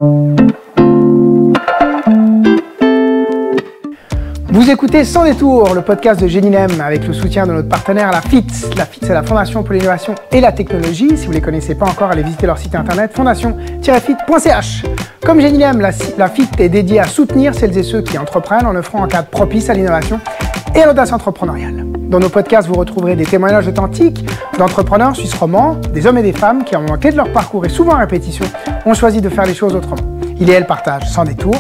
Vous écoutez Sans détour, le podcast de Génilem avec le soutien de notre partenaire la FIT. La FIT, c'est la Fondation pour l'innovation et la technologie. Si vous ne les connaissez pas encore, allez visiter leur site internet fondation-fit.ch. Comme Génilem, la FIT est dédiée à soutenir celles et ceux qui entreprennent en offrant un cadre propice à l'innovation et à l'audace entrepreneuriale. Dans nos podcasts, vous retrouverez des témoignages authentiques d'entrepreneurs suisses romans, des hommes et des femmes qui, en manqué de leur parcours et souvent à répétition, ont choisi de faire les choses autrement. Ils et elles partagent sans détour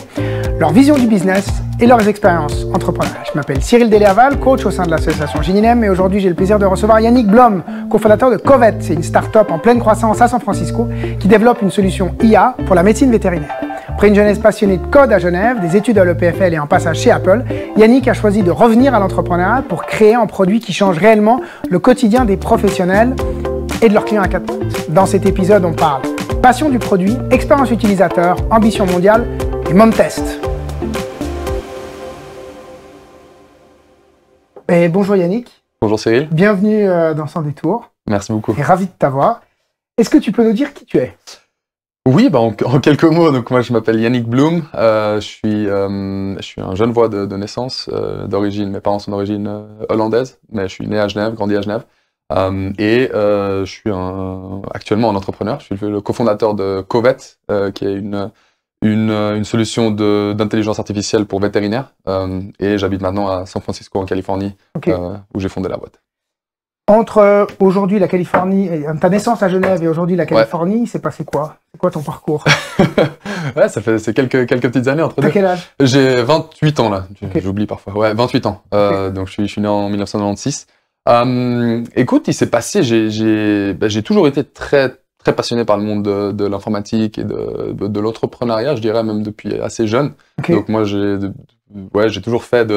leur vision du business et leurs expériences entrepreneuriales. Je m'appelle Cyril Deléaval, coach au sein de l'association Génilem, et aujourd'hui j'ai le plaisir de recevoir Yannick Blom, cofondateur de Covet. C'est une start-up en pleine croissance à San Francisco qui développe une solution IA pour la médecine vétérinaire. Après une jeunesse passionnée de code à Genève, des études à l'EPFL et un passage chez Apple, Yannick a choisi de revenir à l'entrepreneuriat pour créer un produit qui change réellement le quotidien des professionnels et de leurs clients à 4 pattes. Dans cet épisode, on parle passion du produit, expérience utilisateur, ambition mondiale et mom test. Et bonjour Yannick. Bonjour Cyril. Bienvenue dans Sans détour. Merci beaucoup. Et ravi de t'avoir. Est-ce que tu peux nous dire qui tu es? Oui, en quelques mots. Donc moi je m'appelle Yannick Blum. Je suis un Genevois de naissance, d'origine. Mes parents sont d'origine hollandaise, mais je suis né à Genève, grandi à Genève. Je suis actuellement un entrepreneur. Je suis le cofondateur de Covet, qui est une solution d'intelligence artificielle pour vétérinaires. Et j'habite maintenant à San Francisco, en Californie, où j'ai fondé la boîte. Entre aujourd'hui la Californie, ta naissance à Genève et aujourd'hui la Californie, il s'est passé quoi? C'est quoi ton parcours? Ouais, c'est quelques petites années entre deux. T'as quel âge? J'ai 28 ans là, j'oublie parfois. Ouais, 28 ans. Donc je suis né en 1996. Écoute, il s'est passé, j'ai toujours été très passionné par le monde de l'informatique et de l'entrepreneuriat, je dirais même depuis assez jeune. Donc moi j'ai toujours fait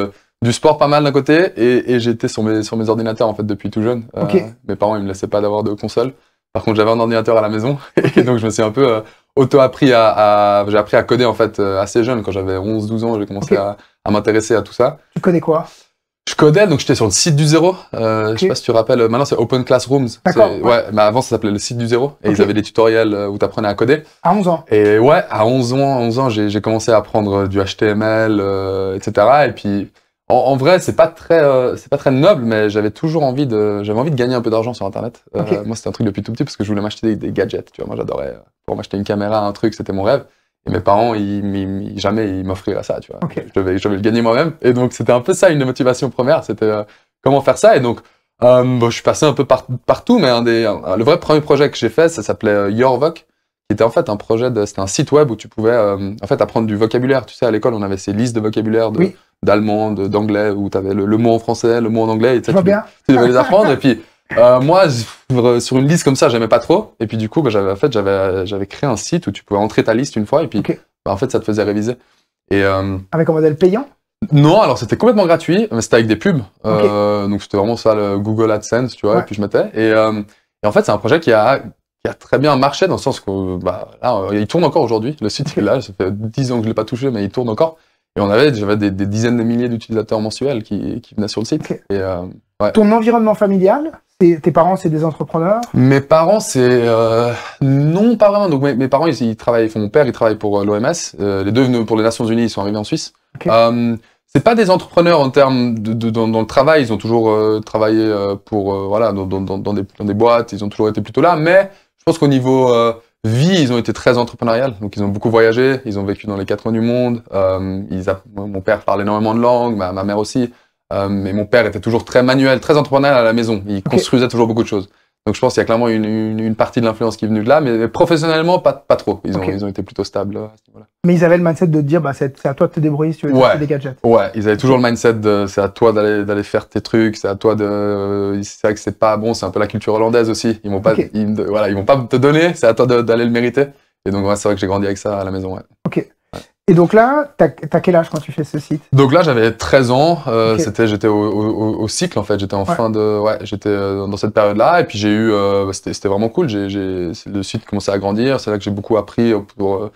du sport pas mal d'un côté et j'étais sur mes ordinateurs en fait depuis tout jeune. Mes parents ils me laissaient pas d'avoir de console. Par contre j'avais un ordinateur à la maison et donc je me suis un peu auto-appris j'ai appris à coder en fait assez jeune. Quand j'avais 11-12 ans j'ai commencé à m'intéresser à tout ça. Tu connais quoi? Je codais, donc j'étais sur le site du zéro. Je sais pas si tu te rappelles, maintenant c'est Open Classrooms. D'accord. Ouais, mais avant ça s'appelait le site du zéro. Et ils avaient des tutoriels où tu apprenais à coder. À 11 ans. Et ouais, à 11 ans, j'ai commencé à apprendre du HTML, etc. Et puis, en vrai, c'est pas très noble, mais j'avais envie de gagner un peu d'argent sur Internet. Moi, c'était un truc depuis tout petit parce que je voulais m'acheter des gadgets. Tu vois, moi, j'adorais pour m'acheter une caméra, un truc, c'était mon rêve. Et mes parents, jamais ils m'offriraient ça, tu vois. Je devais le gagner moi-même. Et donc, c'était un peu ça, une motivation première. C'était comment faire ça. Et donc, je suis passé un peu partout, mais le vrai premier projet que j'ai fait, ça s'appelait YourVoc, qui était en fait c'était un site web où tu pouvais en fait apprendre du vocabulaire. Tu sais, à l'école, on avait ces listes de vocabulaire d'allemand, d'anglais, où tu avais le mot en français, le mot en anglais. Et tu devais les apprendre. Et puis, moi, sur une liste comme ça, j'aimais pas trop. Et puis du coup, j'avais créé un site où tu pouvais entrer ta liste une fois et puis en fait, ça te faisait réviser. Et avec un modèle payant? Non, alors c'était complètement gratuit, mais c'était avec des pubs. Donc c'était vraiment ça, le Google AdSense, tu vois. Et puis je mettais. Et en fait, c'est un projet qui a très bien marché dans le sens que là, il tourne encore aujourd'hui. Le site est là, ça fait 10 ans que je l'ai pas touché, mais il tourne encore. Et j'avais des dizaines de milliers d'utilisateurs mensuels qui venaient sur le site. Et ton environnement familial? Tes parents, c'est des entrepreneurs? Mes parents, non, pas vraiment. Donc mes parents, ils travaillent. Mon père, il travaille pour l'OMS. Les deux venus pour les Nations Unies, ils sont arrivés en Suisse. C'est pas des entrepreneurs en termes dans le travail. Ils ont toujours travaillé dans des boîtes. Ils ont toujours été plutôt là. Mais je pense qu'au niveau vie, ils ont été très entrepreneuriales. Donc ils ont beaucoup voyagé. Ils ont vécu dans les 4 coins du monde. Mon père parle énormément de langues. Ma mère aussi. Mais mon père était toujours très manuel, très entrepreneurial à la maison. Il construisait toujours beaucoup de choses. Donc je pense qu'il y a clairement une partie de l'influence qui est venue de là, mais professionnellement, pas trop. Ils ont été plutôt stables à ce niveau-là. Mais ils avaient le mindset de te dire, c'est à toi de te débrouiller si tu veux acheter des gadgets. Ouais, ils avaient toujours le mindset c'est à toi d'aller faire tes trucs, c'est à toi c'est vrai que c'est pas bon, c'est un peu la culture hollandaise aussi. Ils vont pas te donner, c'est à toi d'aller le mériter. Et donc c'est vrai que j'ai grandi avec ça à la maison, ouais. Et donc là, t'as quel âge quand tu fais ce site? Donc là, j'avais 13 ans. J'étais au cycle en fait. J'étais en fin de, j'étais dans cette période-là. Et puis j'ai eu, c'était vraiment cool. Le site commençait à grandir. C'est là que j'ai beaucoup appris pour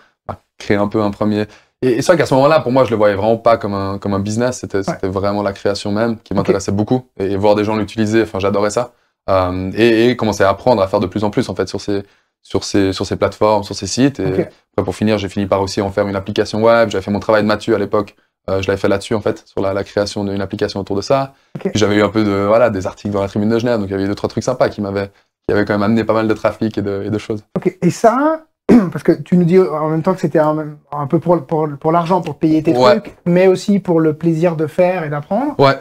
créer un peu un premier. Et c'est vrai qu'à ce moment-là, pour moi, je le voyais vraiment pas comme un business. C'était vraiment la création même qui m'intéressait beaucoup et voir des gens l'utiliser. Enfin, j'adorais ça. Et commencer à apprendre à faire de plus en plus en fait sur sur ces plateformes, sur ces sites. Et après, pour finir, j'ai fini par aussi en faire une application web. J'avais fait mon travail de Mathieu à l'époque. Je l'avais fait là-dessus, en fait, sur la création d'une application autour de ça. Puis j'avais eu un peu des articles dans la Tribune de Genève, donc il y avait 2-3 trucs sympas qui avaient quand même amené pas mal de trafic et de choses. Ok, et ça, parce que tu nous dis en même temps que c'était un peu pour l'argent, pour payer tes trucs, mais aussi pour le plaisir de faire et d'apprendre. Ouais.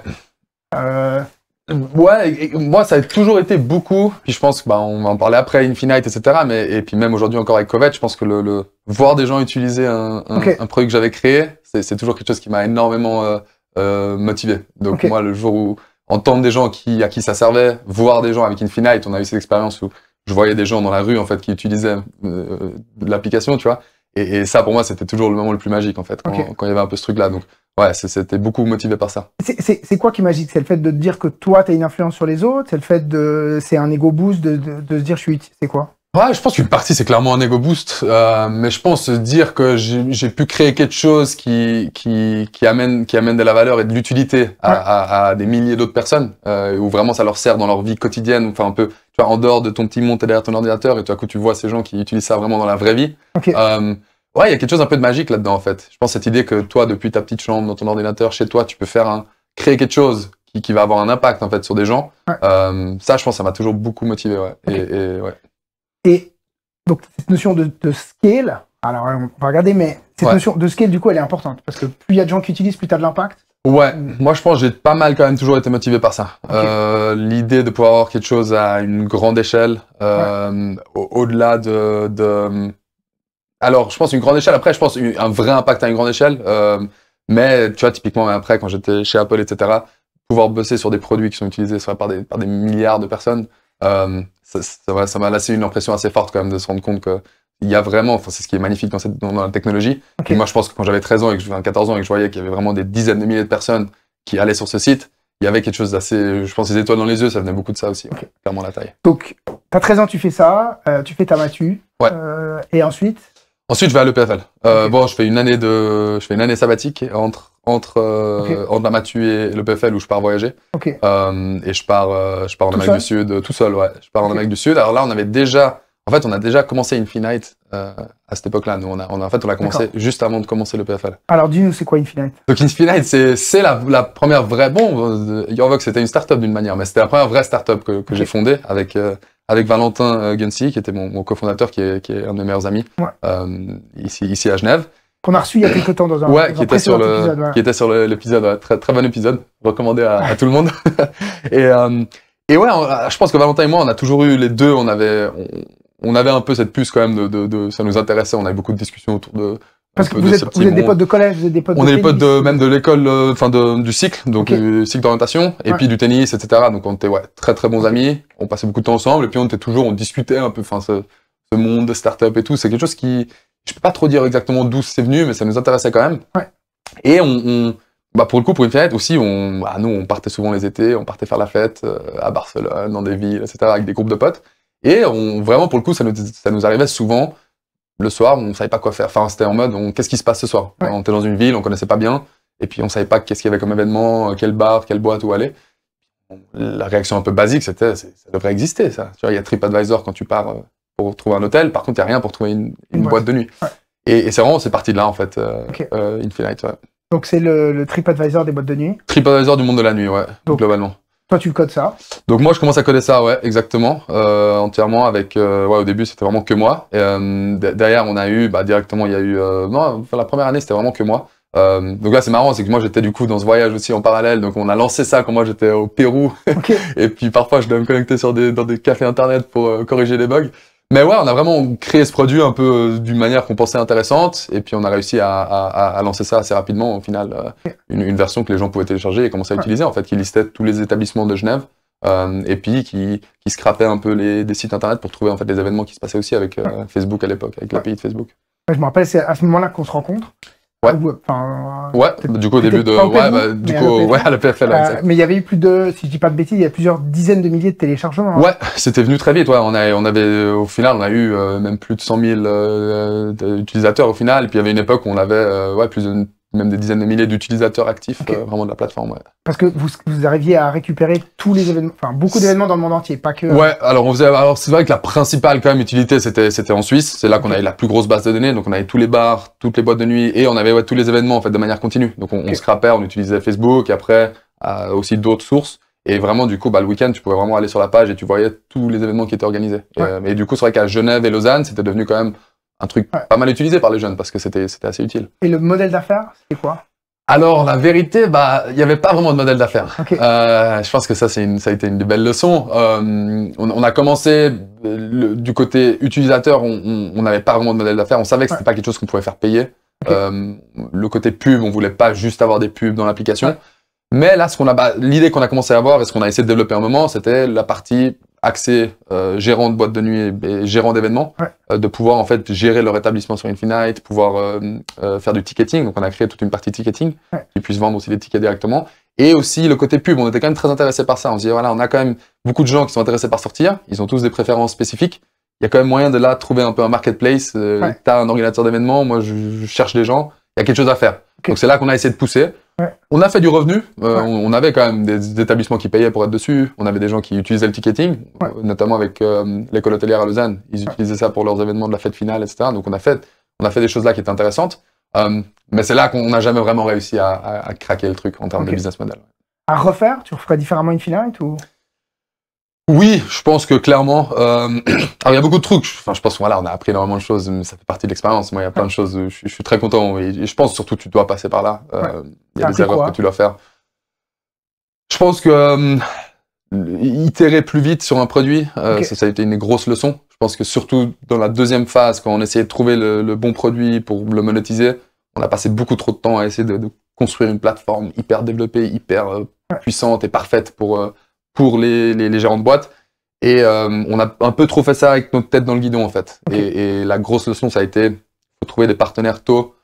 Et moi, ça a toujours été beaucoup, puis je pense on va en parler après, Infinite, etc. Et puis même aujourd'hui encore avec Covet, je pense que le voir des gens utiliser un produit que j'avais créé, c'est toujours quelque chose qui m'a énormément motivé. Donc moi, le jour où entendre des gens à qui ça servait, voir des gens avec Infinite, on a eu cette expérience où je voyais des gens dans la rue en fait qui utilisaient l'application, tu vois. Et ça, pour moi, c'était toujours le moment le plus magique en fait, quand il y avait un peu ce truc-là. Donc ouais, c'était beaucoup motivé par ça. C'est quoi qui est magique? C'est le fait de te dire que toi, tu as une influence sur les autres? C'est le fait c'est un ego boost de se dire je suis utile? C'est quoi? Ouais, je pense qu'une partie, c'est clairement un ego boost, mais je pense dire que j'ai pu créer quelque chose qui amène de la valeur et de l'utilité à des milliers d'autres personnes, où vraiment ça leur sert dans leur vie quotidienne, enfin un peu, tu vois, en dehors de ton petit monde, t'es derrière ton ordinateur, et tout à coup tu vois ces gens qui utilisent ça vraiment dans la vraie vie. Ouais, il y a quelque chose un peu de magique là-dedans, en fait. Je pense cette idée que toi, depuis ta petite chambre, dans ton ordinateur, chez toi, tu peux créer quelque chose qui va avoir un impact, en fait, sur des gens. Ça, je pense, ça m'a toujours beaucoup motivé, ouais. Et donc, cette notion de scale, alors on va regarder, mais cette notion de scale, du coup, elle est importante. Parce que plus il y a de gens qui utilisent, plus tu as de l'impact. Ouais, moi je pense que j'ai pas mal quand même toujours été motivé par ça. L'idée de pouvoir avoir quelque chose à une grande échelle, au-delà alors, je pense une grande échelle. Après, je pense un vrai impact à une grande échelle. Mais tu vois, typiquement, après, quand j'étais chez Apple, etc., pouvoir bosser sur des produits qui sont utilisés par des milliards de personnes, ça m'a laissé une impression assez forte quand même de se rendre compte que il y a vraiment, enfin, c'est ce qui est magnifique dans la technologie. Et moi, je pense que quand j'avais 13 ans et que j'avais 14 ans et que je voyais qu'il y avait vraiment des dizaines de milliers de personnes qui allaient sur ce site, il y avait quelque chose d'assez, je pense, les étoiles dans les yeux, ça venait beaucoup de ça aussi, clairement la taille. Donc, t'as 13 ans, tu fais ça, tu fais ta matu, et ensuite? Ensuite, je vais à l'EPFL. Bon, je fais une année sabbatique entre la matu et l'EPFL où je pars voyager. Et je pars en Amérique du Sud tout seul, ouais. Je pars en Amérique du Sud. Alors là, on a déjà commencé Infinite à cette époque-là. Nous, on a commencé juste avant de commencer l'EPFL. Alors, dis-nous, c'est quoi Infinite? Donc Infinite, c'est la première vraie. Bon, Yorvox, c'était une start-up d'une manière, mais c'était la première vraie start-up que j'ai fondée avec Valentin Guncy, qui était mon cofondateur, qui est un de mes meilleurs amis, ici à Genève. Qu'on a reçu il y a quelques temps dans un qui était sur l'épisode, très, très bon épisode, recommandé à tout le monde. Et ouais, je pense que Valentin et moi, on a toujours eu les deux, on avait un peu cette puce quand même ça nous intéressait, on avait beaucoup de discussions autour de... Parce que vous êtes des potes de collège, vous êtes des potes de tennis. On est des potes même de l'école, du cycle, donc du cycle d'orientation, et puis du tennis, etc. Donc on était très très bons amis, on passait beaucoup de temps ensemble, et puis on discutait un peu, ce monde de start-up et tout, c'est quelque chose qui, je peux pas trop dire exactement d'où c'est venu, mais ça nous intéressait quand même. Et pour le coup, pour Infinite aussi, nous on partait souvent les étés, on partait faire la fête à Barcelone, dans des villes, etc. avec des groupes de potes. Et vraiment, pour le coup, ça nous arrivait souvent. Le soir, on savait pas quoi faire. Enfin, c'était en mode, qu'est-ce qui se passe ce soir? On était dans une ville, on connaissait pas bien, et puis on savait pas qu'est-ce qu'il y avait comme événement, quel bar, quelle boîte, où aller. La réaction un peu basique, c'était, ça devrait exister, ça. Tu vois, il y a TripAdvisor quand tu pars pour trouver un hôtel, par contre, il y a rien pour trouver une boîte de nuit. Et c'est parti de là, en fait, Infinite, Donc c'est le TripAdvisor des boîtes de nuit? TripAdvisor du monde de la nuit, globalement. Toi, tu codes ça? Donc moi, je commence à coder ça, exactement, entièrement avec, au début, c'était vraiment que moi. Et derrière, on a eu, directement, il y a eu, la première année, c'était vraiment que moi. Donc là, c'est marrant, c'est que moi, j'étais du coup dans ce voyage aussi en parallèle. Donc on a lancé ça quand moi, j'étais au Pérou. Et puis parfois, je dois me connecter dans des cafés internet pour corriger les bugs. Mais ouais, on a vraiment créé ce produit un peu d'une manière qu'on pensait intéressante, et puis on a réussi à lancer ça assez rapidement, au final, une version que les gens pouvaient télécharger et commencer à utiliser, en fait, qui listait tous les établissements de Genève, et puis qui scrapait un peu des sites internet pour trouver en fait les événements qui se passaient aussi avec Facebook à l'époque, avec l'API de Facebook. Je me rappelle, c'est à ce moment-là qu'on se rencontre. Du coup, au début à l'EPFL. Mais il y avait eu plus de, si je dis pas de bêtises, il y a plusieurs dizaines de milliers de téléchargements. Ouais, c'était venu très vite. On avait, au final, on a eu même plus de 100 000 utilisateurs au final. Et puis il y avait une époque où on avait plus de même des dizaines de milliers d'utilisateurs actifs vraiment de la plateforme. Ouais. Parce que vous arriviez à récupérer tous les événements, enfin beaucoup d'événements dans le monde entier, pas que... Ouais, alors c'est vrai que la principale quand même utilité c'était en Suisse, c'est là qu'on avait la plus grosse base de données, donc on avait tous les bars, toutes les boîtes de nuit et on avait tous les événements en fait de manière continue. Donc on scrapait, on utilisait Facebook et après aussi d'autres sources. Et vraiment, du coup, le week-end, tu pouvais vraiment aller sur la page et tu voyais tous les événements qui étaient organisés. Et du coup, c'est vrai qu'à Genève et Lausanne, c'était devenu quand même un truc pas mal utilisé par les jeunes parce que c'était assez utile. Et le modèle d'affaires, c'était quoi? Alors, la vérité, il n'y avait pas vraiment de modèle d'affaires. Je pense que ça a été une des belles leçons. On a commencé du côté utilisateur, on n'avait pas vraiment de modèle d'affaires. On savait que c'était pas quelque chose qu'on pouvait faire payer. Le côté pub, on voulait pas juste avoir des pubs dans l'application. Mais là, l'idée qu'on a commencé à avoir et ce qu'on a essayé de développer un moment, c'était la partie accès gérant de boîte de nuit et gérant d'événements, de pouvoir en fait gérer leur établissement sur Infinite, pouvoir faire du ticketing. Donc on a créé toute une partie ticketing qui puisse vendre aussi des tickets directement. Et aussi le côté pub, on était quand même très intéressé par ça. On se dit voilà, on a quand même beaucoup de gens qui sont intéressés par sortir. Ils ont tous des préférences spécifiques. Il y a quand même moyen de là trouver un peu un marketplace. T'as un organisateur d'événements, moi je cherche des gens. Il y a quelque chose à faire. Donc c'est là qu'on a essayé de pousser. On a fait du revenu. On avait quand même des établissements qui payaient pour être dessus. On avait des gens qui utilisaient le ticketing, notamment avec l'école hôtelière à Lausanne. Ils utilisaient ça pour leurs événements de la fête finale, etc. Donc on a fait des choses là qui étaient intéressantes. Mais c'est là qu'on n'a jamais vraiment réussi à craquer le truc en termes de business model. À refaire, tu referais différemment Infinite ou? Oui, je pense que clairement. Alors il y a beaucoup de trucs. Enfin, je pense que voilà, on a appris énormément de choses. Mais ça fait partie de l'expérience. Moi, il y a plein de choses. Je suis très content. Et je pense surtout que tu dois passer par là. Il y a des erreurs que tu dois faire. Je pense que itérer plus vite sur un produit, ça a été une grosse leçon. Je pense que surtout dans la deuxième phase, quand on essayait de trouver le bon produit pour le monétiser, on a passé beaucoup trop de temps à essayer de construire une plateforme hyper développée, hyper puissante et parfaite pour les gérants de boîte. Et on a un peu trop fait ça avec notre tête dans le guidon, en fait. Et la grosse leçon, ça a été faut trouver des partenaires tôt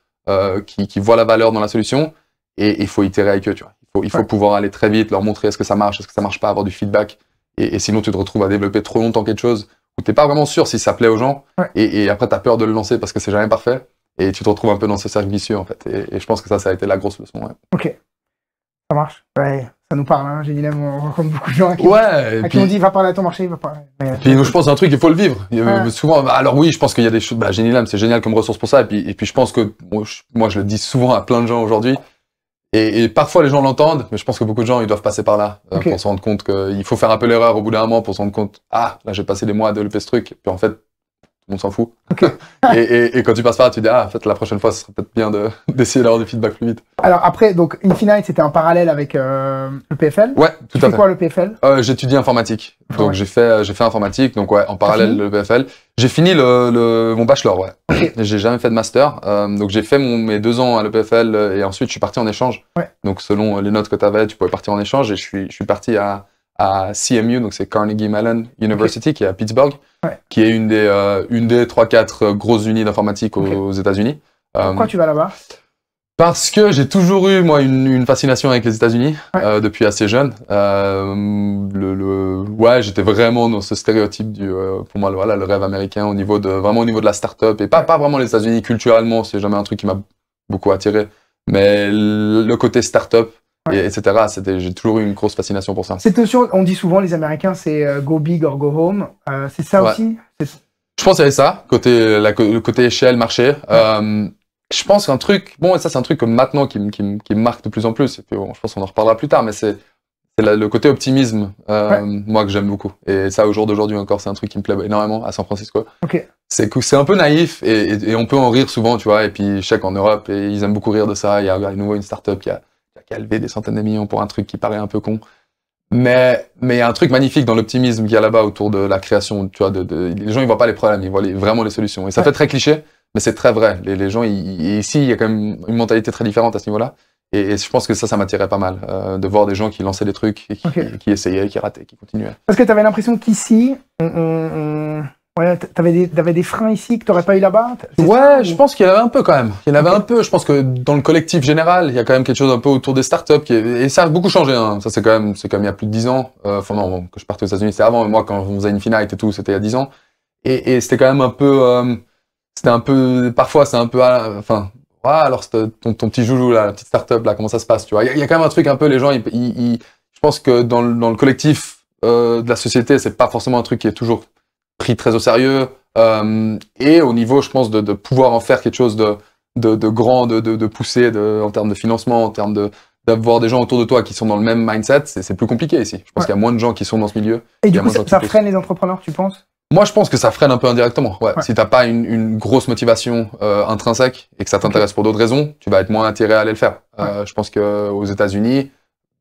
qui voient la valeur dans la solution et il faut itérer avec eux, tu vois. Il faut pouvoir aller très vite, leur montrer est-ce que ça marche pas, avoir du feedback. Et sinon, tu te retrouves à développer trop longtemps quelque chose où t'es pas vraiment sûr si ça plaît aux gens. Et après, t'as peur de le lancer parce que c'est jamais parfait. Et tu te retrouves un peu dans ce cercle vicieux, en fait. Et je pense que ça a été la grosse leçon, Ok. Ça marche. Ouais, ça nous parle, hein. Génial, on rencontre beaucoup de gens à qui on dit va parler à ton marché, va parler. Puis je pense un truc, il faut le vivre. Souvent, alors oui, je pense qu'il y a des choses, Génilam, c'est génial comme ressource pour ça. Et puis je pense que, moi je le dis souvent à plein de gens aujourd'hui. Et parfois les gens l'entendent, mais je pense que beaucoup de gens, ils doivent passer par là pour se rendre compte qu'il faut faire un peu l'erreur au bout d'un moment pour se rendre compte, là j'ai passé des mois à développer ce truc. Puis en fait, on s'en fout. et quand tu passes par là, tu dis, en fait, la prochaine fois, ce serait peut-être bien d'essayer d'avoir du feedback plus vite. Alors après, donc Infinite, c'était en parallèle avec le PFL. Ouais, tout à fait. Tu fais quoi le PFL? J'étudie informatique. Donc j'ai fait informatique, donc en parallèle le PFL. J'ai fini mon bachelor, J'ai jamais fait de master. Donc j'ai fait mes 2 ans à l'EPFL et ensuite je suis parti en échange. Donc selon les notes que tu avais, tu pouvais partir en échange et je suis parti à CMU, donc c'est Carnegie Mellon University, qui est à Pittsburgh, qui est une des 3-4 grosses unis d'informatique aux États-Unis. Pourquoi tu vas là-bas? Parce que j'ai toujours eu, moi, une fascination avec les États-Unis depuis assez jeune. J'étais vraiment dans ce stéréotype pour moi, le rêve américain vraiment au niveau de la start-up et pas vraiment les États-Unis culturellement, c'est jamais un truc qui m'a beaucoup attiré, mais le côté start-up. Etc. J'ai toujours eu une grosse fascination pour ça. Cette notion, on dit souvent, les Américains, c'est go big or go home. C'est ça aussi? Je pense qu'il y avait ça, le côté échelle, marché. Je pense qu'un truc, et ça c'est un truc que maintenant qui me marque de plus en plus, et puis je pense qu'on en reparlera plus tard, mais c'est le côté optimisme, moi que j'aime beaucoup. Et ça, au jour d'aujourd'hui encore, c'est un truc qui me plaît énormément à San Francisco. C'est que c'est un peu naïf et on peut en rire souvent, tu vois, et puis je sais qu'en Europe, ils aiment beaucoup rire de ça. Il y a à nouveau une start-up qui a levé des centaines de millions pour un truc qui paraît un peu con. Mais il y a un truc magnifique dans l'optimisme qu'il y a là-bas autour de la création, tu vois, les gens ils voient pas les problèmes, ils voient vraiment les solutions. Et ça fait très cliché, mais c'est très vrai. Les gens, ici, il y a quand même une mentalité très différente à ce niveau-là. Et je pense que ça m'attirait pas mal, de voir des gens qui lançaient des trucs, et qui essayaient, qui rataient, qui continuaient. Parce que tu avais l'impression qu'ici, t'avais des freins ici que t'aurais pas eu là-bas? Ouais, je pense qu'il y en avait un peu quand même. Il y en avait un peu. Je pense que dans le collectif général, il y a quand même quelque chose un peu autour des startups et ça a beaucoup changé. Hein. Ça c'est quand même il y a plus de 10 ans. Enfin non, que je partais aux États-Unis, c'était avant. Mais moi, quand on faisait Infinite et tout, c'était il y a 10 ans. Et c'était quand même un peu, parfois c'est un peu, alors ton petit joujou là, la petite start-up là, comment ça se passe, tu vois. Il y a quand même un truc un peu, les gens, je pense que dans le collectif de la société, c'est pas forcément un truc qui est toujours pris très au sérieux. Et au niveau, je pense, de pouvoir en faire quelque chose de grand, de poussé en termes de financement, en termes d'avoir des gens autour de toi qui sont dans le même mindset, c'est plus compliqué ici. Je pense qu'il y a moins de gens qui sont dans ce milieu. Et du coup, ça freine les entrepreneurs, tu penses? Moi, je pense que ça freine un peu indirectement. Ouais. Si t'as pas une grosse motivation intrinsèque et que ça t'intéresse pour d'autres raisons, tu vas être moins attiré à aller le faire. Je pense que aux États-Unis,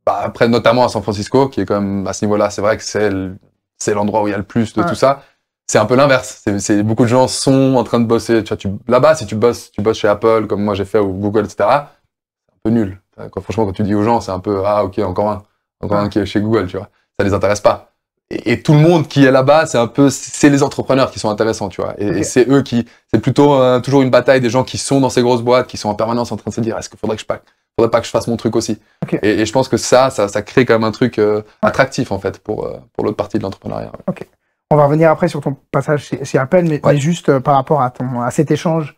après notamment à San Francisco, qui est quand même à ce niveau-là, c'est vrai que c'est l'endroit où il y a le plus de tout ça. C'est un peu l'inverse. C'est beaucoup de gens sont en train de bosser. Tu vois, là-bas, si tu bosses chez Apple, comme moi j'ai fait, ou Google, etc., c'est un peu nul. Franchement, quand tu dis aux gens, c'est un peu ok, encore un qui est chez Google, tu vois. Ça les intéresse pas. Et tout le monde qui est là-bas, c'est les entrepreneurs qui sont intéressants, tu vois. Et c'est eux c'est plutôt toujours une bataille des gens qui sont dans ces grosses boîtes, qui sont en permanence en train de se dire, est-ce qu'il faudrait pas que je fasse mon truc aussi. Et je pense que ça crée quand même un truc attractif en fait pour l'autre partie de l'entrepreneuriat. Ok. On va revenir après sur ton passage chez Apple, mais juste par rapport à cet échange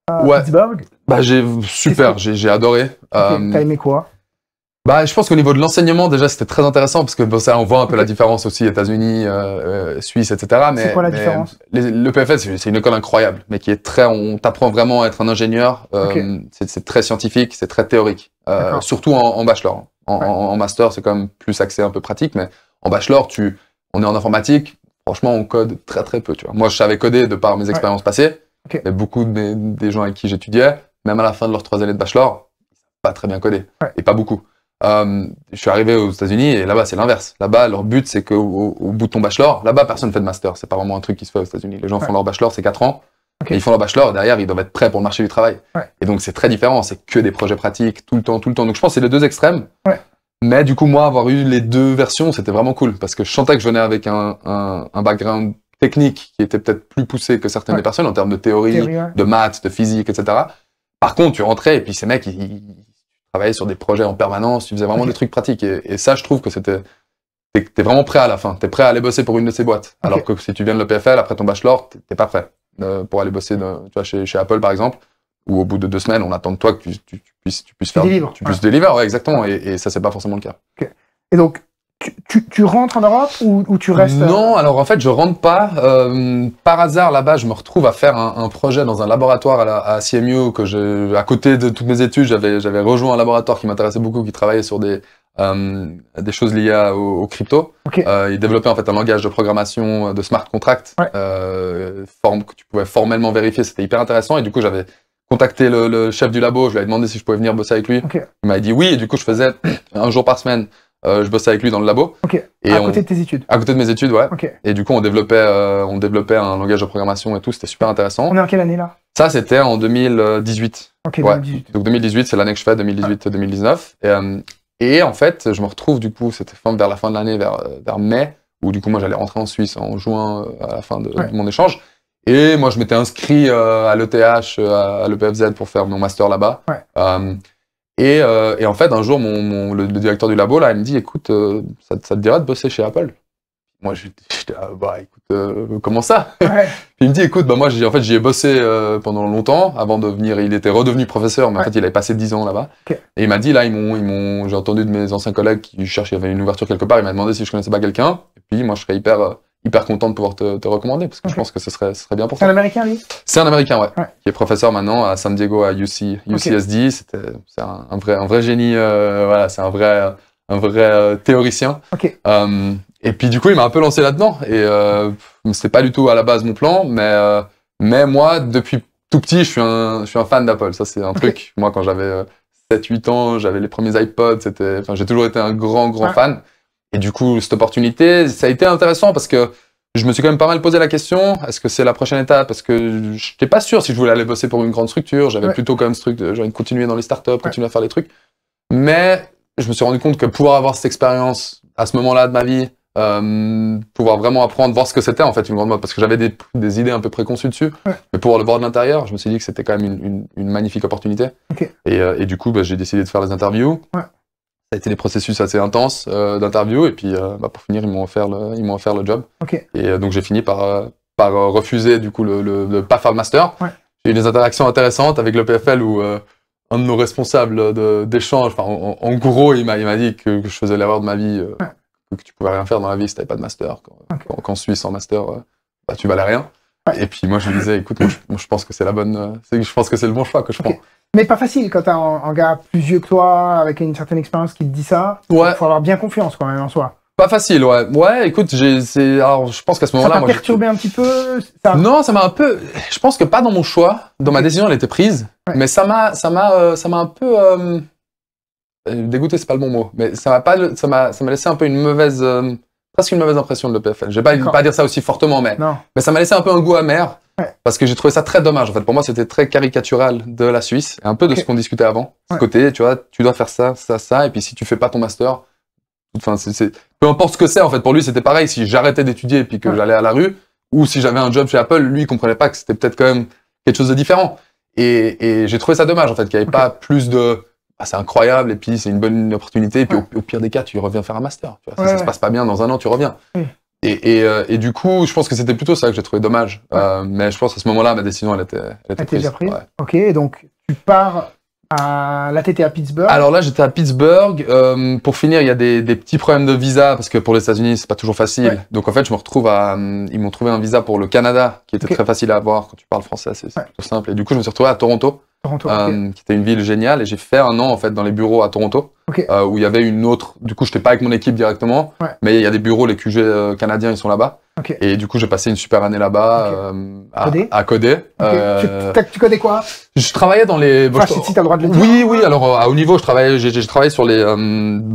à Pittsburgh. J'ai adoré. T'as aimé quoi? Je pense qu'au niveau de l'enseignement, déjà, c'était très intéressant parce que ça, on voit un peu la différence aussi États-Unis, Suisse, etc. C'est quoi la différence? Le PFL, c'est une école incroyable, mais qui est on t'apprend vraiment à être un ingénieur. C'est très scientifique, c'est très théorique. Surtout en bachelor. En master, c'est quand même plus axé un peu pratique, mais en bachelor, on est en informatique. Franchement, on code très très peu, tu vois. Moi, je savais coder de par mes expériences passées. Mais beaucoup des gens avec qui j'étudiais, même à la fin de leurs 3 années de bachelor, ils savent pas très bien coder. Et pas beaucoup. Je suis arrivé aux États-Unis et là-bas, c'est l'inverse. Là-bas, leur but, c'est qu'au bout de ton bachelor, là-bas, personne ne fait de master. C'est pas vraiment un truc qui se fait aux États-Unis. Les gens font leur bachelor, c'est 4 ans. Et ils font leur bachelor et derrière, ils doivent être prêts pour le marché du travail. Et donc, c'est très différent. C'est que des projets pratiques tout le temps. Donc, je pense que c'est les deux extrêmes. Mais du coup, moi, avoir eu les deux versions, c'était vraiment cool parce que je sentais que je venais avec un background technique qui était peut-être plus poussé que certaines des personnes en termes de théorie, de maths, de physique, etc. Par contre, tu rentrais et puis ces mecs, ils travaillaient sur des projets en permanence, tu faisais vraiment des trucs pratiques. Et ça, je trouve que t'es vraiment prêt à la fin. T'es prêt à aller bosser pour une de ces boîtes. Alors que si tu viens de l'EPFL, après ton bachelor, t'es pas prêt pour aller bosser tu vois, chez Apple, par exemple, où au bout de 2 semaines, on attend de toi que tu puisses faire... Tu puisses délivrer, ouais, exactement. Et ça, c'est pas forcément le cas. Et donc, tu rentres en Europe ou tu restes... Non, alors en fait, je rentre pas. Par hasard, là-bas, je me retrouve à faire un projet dans un laboratoire à CMU à côté de toutes mes études, j'avais rejoint un laboratoire qui m'intéressait beaucoup, qui travaillait sur des choses liées aux crypto. Il développait en fait un langage de programmation de smart contract que tu pouvais formellement vérifier. C'était hyper intéressant et du coup, j'avais contacté le chef du labo. Je lui avais demandé si je pouvais venir bosser avec lui. Il m'a dit oui et du coup, je faisais un jour par semaine. Je bossais avec lui dans le labo. Et à côté de tes études? À côté de mes études, ouais. Et du coup, on développait un langage de programmation et tout. C'était super intéressant. On est en quelle année là? Ça, c'était en 2018. 2018. Donc 2018, c'est l'année que je fais, 2018-2019. Et en fait, je me retrouve du coup, c'était vers la fin de l'année, vers mai, où du coup, moi, j'allais rentrer en Suisse en juin à la fin de mon échange. Et moi, je m'étais inscrit à l'ETH, à l'EPFZ pour faire mon master là-bas. Et en fait, un jour, le directeur du labo, là, il me dit, écoute, ça te dirait de bosser chez Apple? Moi, j'étais écoute, comment ça? Puis il me dit, écoute, moi, j'y ai bossé pendant longtemps, avant de venir, il était redevenu professeur, mais en fait, il avait passé 10 ans là-bas. Et il m'a dit, là, j'ai entendu de mes anciens collègues qui cherchaient, il y avait une ouverture quelque part, il m'a demandé si je connaissais pas quelqu'un. Et puis, moi, je serais hyper content de pouvoir te recommander, parce que je pense que ce serait bien pour toi. C'est un Américain, lui? C'est un Américain, ouais. Qui est professeur maintenant à San Diego, à UCSD. C'est un vrai génie, voilà, c'est un vrai théoricien. Et puis du coup, il m'a un peu lancé là-dedans. Et c'était pas du tout à la base mon plan, mais moi, depuis tout petit, je suis un fan d'Apple. Ça, c'est un truc. Moi, quand j'avais 7-8 ans, j'avais les premiers iPods. J'ai toujours été un grand fan. Et du coup, cette opportunité, ça a été intéressant parce que je me suis quand même pas mal posé la question, est-ce que c'est la prochaine étape? Parce que je n'étais pas sûr si je voulais aller bosser pour une grande structure. J'avais plutôt quand même ce truc de j'ai envie de continuer dans les startups, continuer à faire les trucs. Mais je me suis rendu compte que pouvoir avoir cette expérience à ce moment-là de ma vie, pouvoir vraiment apprendre, voir ce que c'était en fait une grande mode, parce que j'avais des idées un peu préconçues dessus, mais pouvoir le voir de l'intérieur, je me suis dit que c'était quand même une magnifique opportunité. Et du coup, j'ai décidé de faire les interviews. Ça a été des processus assez intenses d'interview, et puis pour finir, ils m'ont offert le job. Et donc j'ai fini par refuser du coup de pas faire le master. J'ai eu des interactions intéressantes avec le PFL où un de nos responsables d'échange, enfin, en gros, il m'a dit que je faisais l'erreur de ma vie, que tu pouvais rien faire dans la vie si t'avais pas de master. Qu'en Suisse, en master, bah, tu valais rien. Et puis moi, je lui disais, écoute, moi, je pense que c'est la bonne, je pense que c'est le bon choix que je prends. Mais pas facile quand t'as un gars plus vieux que toi, avec une certaine expérience qui te dit ça. Ouais. Faut avoir bien confiance quand même en soi. Pas facile, ouais. Ouais, écoute, alors, je pense qu'à ce moment-là, ça t'a perturbé un petit peu? Non, ça m'a un peu, je pense que pas dans mon choix. Dans ma décision, elle était prise. Mais ça m'a un peu, dégoûté, c'est pas le bon mot. Mais ça m'a laissé un peu une mauvaise, presque une mauvaise impression de l'EPFL. Je vais pas dire ça aussi fortement, mais ça m'a laissé un peu un goût amer. Parce que j'ai trouvé ça très dommage. En fait, pour moi, c'était très caricatural de la Suisse. Et un peu de ce qu'on discutait avant. Ce côté, tu vois, tu dois faire ça, ça, ça. Et puis si tu fais pas ton master, enfin, peu importe ce que c'est, en fait. Pour lui, c'était pareil. Si j'arrêtais d'étudier et puis que j'allais à la rue, ou si j'avais un job chez Apple, lui, il comprenait pas que c'était peut-être quand même quelque chose de différent. Et j'ai trouvé ça dommage, en fait, qu'il n'y avait pas plus de, ah, c'est incroyable, et puis c'est une bonne opportunité, et puis au pire des cas, tu reviens faire un master. Tu vois, si ça se passe pas bien dans un an, tu reviens. Et du coup, je pense que c'était plutôt ça que j'ai trouvé dommage. Mais je pense qu'à ce moment-là, ma décision, elle était prise. Déjà prise. Ok, donc tu pars là, t'étais à Pittsburgh. Alors là, j'étais à Pittsburgh. Pour finir, il y a des petits problèmes de visa parce que pour les États-Unis, c'est pas toujours facile. Donc en fait, je me retrouve ils m'ont trouvé un visa pour le Canada qui était très facile à avoir quand tu parles français, c'est plutôt simple. Et du coup, je me suis retrouvé à Toronto, qui était une ville géniale. Et j'ai fait un an en fait dans les bureaux à Toronto, où il y avait une autre. Du coup, j'étais pas avec mon équipe directement, mais il y a des bureaux, les QG canadiens, ils sont là-bas. Et du coup, j'ai passé une super année là-bas à coder. Tu codais quoi? Je travaillais dans les. Enfin, si t'as le droit de le dire. Oui. Alors à haut niveau, j'ai travaillé sur les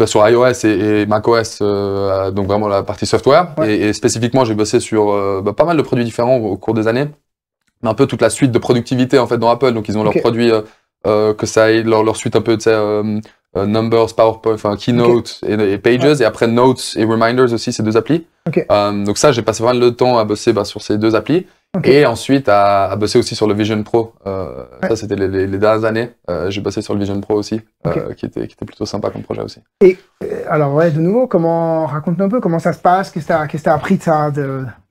sur iOS et macOS, donc vraiment la partie software. Et spécifiquement, j'ai bossé sur pas mal de produits différents au cours des années. Mais un peu toute la suite de productivité en fait dans Apple. Donc ils ont leurs produits que ça aide leur suite un peu tu sais Numbers, PowerPoint, enfin Keynote et Pages, et après Notes et Reminders aussi, ces deux applis. Donc ça, j'ai passé pas mal de temps à bosser sur ces deux applis. Et ensuite à bosser aussi sur le Vision Pro. Ça, c'était les dernières années. J'ai bossé sur le Vision Pro aussi, qui était plutôt sympa comme projet aussi. Et alors, de nouveau, raconte-nous un peu comment ça se passe, qu'est-ce que t'as appris de ça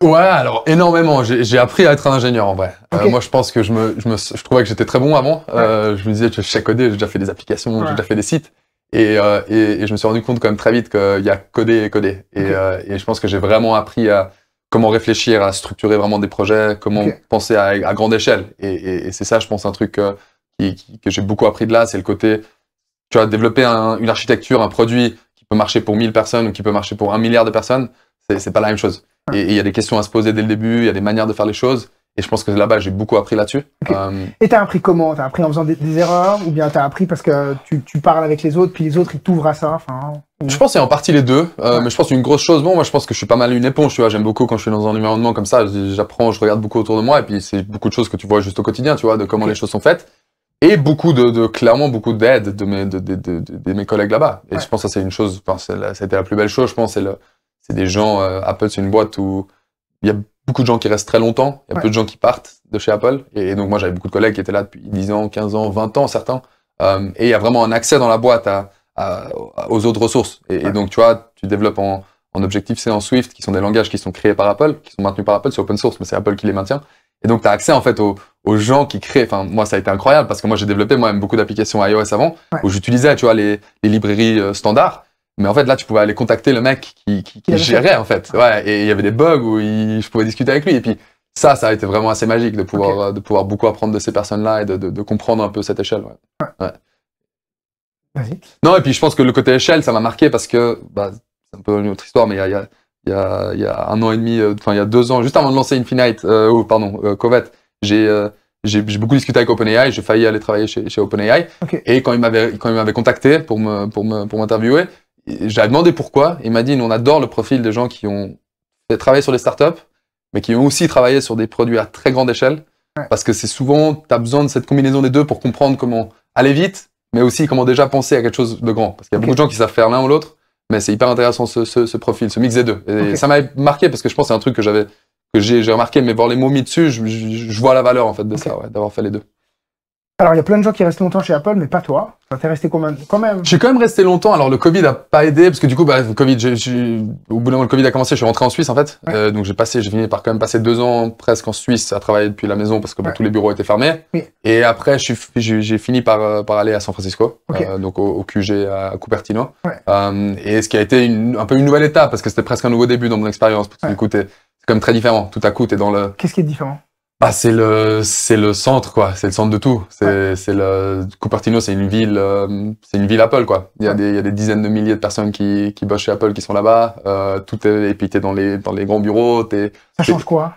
Ouais, alors énormément. J'ai appris à être un ingénieur en vrai. Moi, je pense que je trouvais que j'étais très bon avant. Je me disais, je sais coder, j'ai déjà fait des applications, j'ai déjà fait des sites. Et je me suis rendu compte quand même très vite qu'il y a coder et coder. Et je pense que j'ai vraiment appris à comment réfléchir, à structurer vraiment des projets, comment penser à grande échelle. Et c'est ça, je pense, un truc que j'ai beaucoup appris de là, c'est le côté, tu vois, développer une architecture, un produit qui peut marcher pour 1000 personnes ou qui peut marcher pour 1 milliard de personnes, c'est pas la même chose. Et il y a des questions à se poser dès le début, il y a des manières de faire les choses. Et je pense que là-bas, j'ai beaucoup appris là-dessus. Et t'as appris comment? T'as appris en faisant des erreurs, ou bien t'as appris parce que tu parles avec les autres, puis les autres, ils t'ouvrent à ça? Je pense que c'est en partie les deux. Mais je pense qu'une grosse chose, moi je pense que je suis pas mal une éponge, tu vois. J'aime beaucoup quand je suis dans un environnement comme ça, j'apprends, je regarde beaucoup autour de moi, et puis c'est beaucoup de choses que tu vois juste au quotidien, tu vois, de comment les choses sont faites. Et clairement beaucoup d'aide de mes collègues là-bas. Et je pense que ça c'est une chose, c'était la plus belle chose, je pense, c'est des gens, Apple c'est une boîte où il y a beaucoup de gens qui restent très longtemps, il y a peu de gens qui partent de chez Apple. Et donc moi j'avais beaucoup de collègues qui étaient là depuis 10 ans, 15 ans, 20 ans certains. Et il y a vraiment un accès dans la boîte aux autres ressources. Et donc tu vois, tu développes en Objective-C, en Swift, qui sont des langages qui sont créés par Apple, qui sont maintenus par Apple, c'est open source, mais c'est Apple qui les maintient. Et donc tu as accès en fait aux gens qui créent. Enfin moi ça a été incroyable parce que moi j'ai développé moi-même beaucoup d'applications iOS avant, où j'utilisais tu vois les librairies standards. Mais en fait, là, tu pouvais aller contacter le mec qui gérait, en fait. Et il y avait des bugs où je pouvais discuter avec lui. Et puis, ça a été vraiment assez magique de pouvoir beaucoup apprendre de ces personnes-là et de comprendre un peu cette échelle. Vas-y. Non, et puis je pense que le côté échelle, ça m'a marqué parce que, c'est un peu une autre histoire, mais il y a 1 an et demi, enfin, il y a 2 ans, juste avant de lancer Infinite, Covet, j'ai beaucoup discuté avec OpenAI, j'ai failli aller travailler chez OpenAI. Et quand il m'avait contacté pour m'interviewer, j'avais demandé pourquoi. Il m'a dit, nous, on adore le profil des gens qui ont travaillé sur des startups, mais qui ont aussi travaillé sur des produits à très grande échelle. Parce que c'est souvent, tu as besoin de cette combinaison des deux pour comprendre comment aller vite, mais aussi comment déjà penser à quelque chose de grand. Parce qu'il y a beaucoup de gens qui savent faire l'un ou l'autre, mais c'est hyper intéressant ce profil, ce mix des deux. Et ça m'a marqué parce que je pense que c'est un truc que j'ai remarqué, mais voir les mots mis dessus, je vois la valeur en fait de ça, d'avoir fait les deux. Alors, il y a plein de gens qui restent longtemps chez Apple, mais pas toi. T'es resté combien quand même? Je suis quand même resté longtemps. Alors, le Covid a pas aidé, parce que du coup, le Covid, au bout d'un moment, le Covid a commencé, je suis rentré en Suisse, en fait. Ouais. Donc, j'ai fini par quand même passer 2 ans presque en Suisse à travailler depuis la maison, parce que Ouais. tous les bureaux étaient fermés. Oui. Et après, j'ai fini par aller à San Francisco, Ok. donc au QG à Cupertino. Ouais. Et ce qui a été un peu une nouvelle étape, parce que c'était presque un nouveau début dans mon expérience, parce que Ouais. du coup, c'est quand même très différent. Tout à coup, t'es dans le... Qu'est-ce qui est différent? Ah, c'est le centre, quoi. C'est le centre de tout. Cupertino, c'est une ville Apple, quoi. Il y a des dizaines de milliers de personnes qui bossent chez Apple, qui sont là-bas. Et puis t'es dans les grands bureaux. Ça change quoi?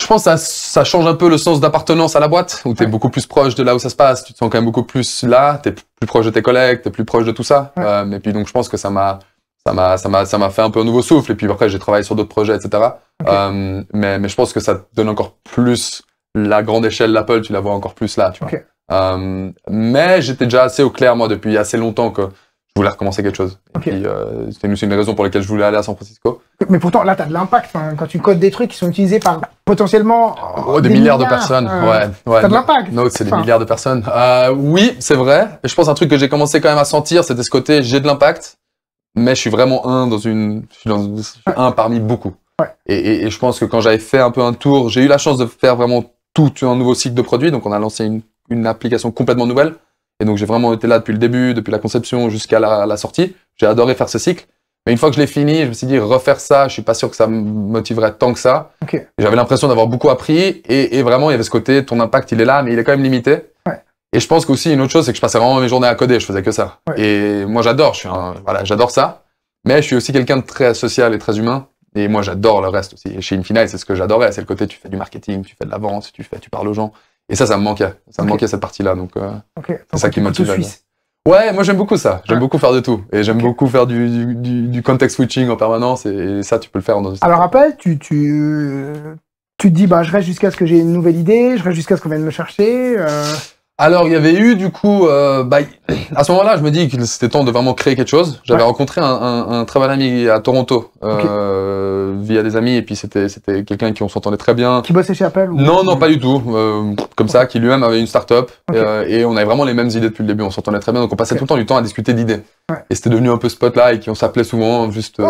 Je pense que ça change un peu le sens d'appartenance à la boîte, où t'es beaucoup plus proche de là où ça se passe. Tu te sens quand même beaucoup plus là. T'es plus proche de tes collègues, t'es plus proche de tout ça. Ouais. Et puis donc, je pense que ça m'a fait un peu un nouveau souffle. Et puis après, j'ai travaillé sur d'autres projets, etc. Okay. Mais je pense que ça te donne encore plus la grande échelle d'Apple, tu la vois encore plus là, tu vois. Okay. Mais j'étais déjà assez au clair, moi, depuis assez longtemps que je voulais recommencer quelque chose. Okay. Et puis, c'est une des raisons pour lesquelles je voulais aller à San Francisco. Mais pourtant, là, t'as de l'impact. Hein, quand tu codes des trucs qui sont utilisés par potentiellement des milliards de personnes. Ouais. T'as de l'impact. Non, c'est des milliards de personnes. Oui, c'est vrai. Et je pense un truc que j'ai commencé quand même à sentir, c'était ce côté, j'ai de l'impact, mais je suis vraiment je suis un parmi beaucoup. Ouais. Et je pense que quand j'avais fait un peu un tour, j'ai eu la chance de faire vraiment tout un nouveau cycle de produits. Donc, on a lancé une application complètement nouvelle. Et donc, j'ai vraiment été là depuis le début, depuis la conception jusqu'à la sortie. J'ai adoré faire ce cycle. Mais une fois que je l'ai fini, je me suis dit, refaire ça, je suis pas sûr que ça me motiverait tant que ça. Okay. J'avais l'impression d'avoir beaucoup appris. Et vraiment, il y avait ce côté, ton impact, il est là, mais il est quand même limité. Ouais. Et je pense qu'aussi, une autre chose, c'est que je passais vraiment mes journées à coder. Je faisais que ça. Ouais. Et moi, j'adore. J'adore ça. Mais je suis aussi quelqu'un de très social et très humain. Et moi, j'adore le reste aussi. Et chez Infinite, c'est ce que j'adorais. C'est le côté, tu fais du marketing, tu fais de la vente, tu parles aux gens. Et ça me manquait. Ça me manquait cette partie-là. Donc, c'est ça qui me motive. Ouais, moi, j'aime beaucoup ça. J'aime beaucoup faire de tout. Et j'aime beaucoup faire du context switching en permanence. Et ça, tu peux le faire dans... Alors, après, tu te dis, je reste jusqu'à ce que j'ai une nouvelle idée, je reste jusqu'à ce qu'on vienne me chercher. Alors, il y avait eu, du coup, à ce moment-là, je me dis que c'était temps de vraiment créer quelque chose. J'avais rencontré un très bon ami à Toronto, via des amis, et puis c'était quelqu'un qui on s'entendait très bien. Qui bossait chez Apple ou... Non, pas du tout. Comme ça, qui lui-même avait une start-up, et on avait vraiment les mêmes idées depuis le début. On s'entendait très bien, donc on passait tout le temps du temps à discuter d'idées. Ouais. Et c'était devenu un peu spotlight, et on s'appelait souvent juste...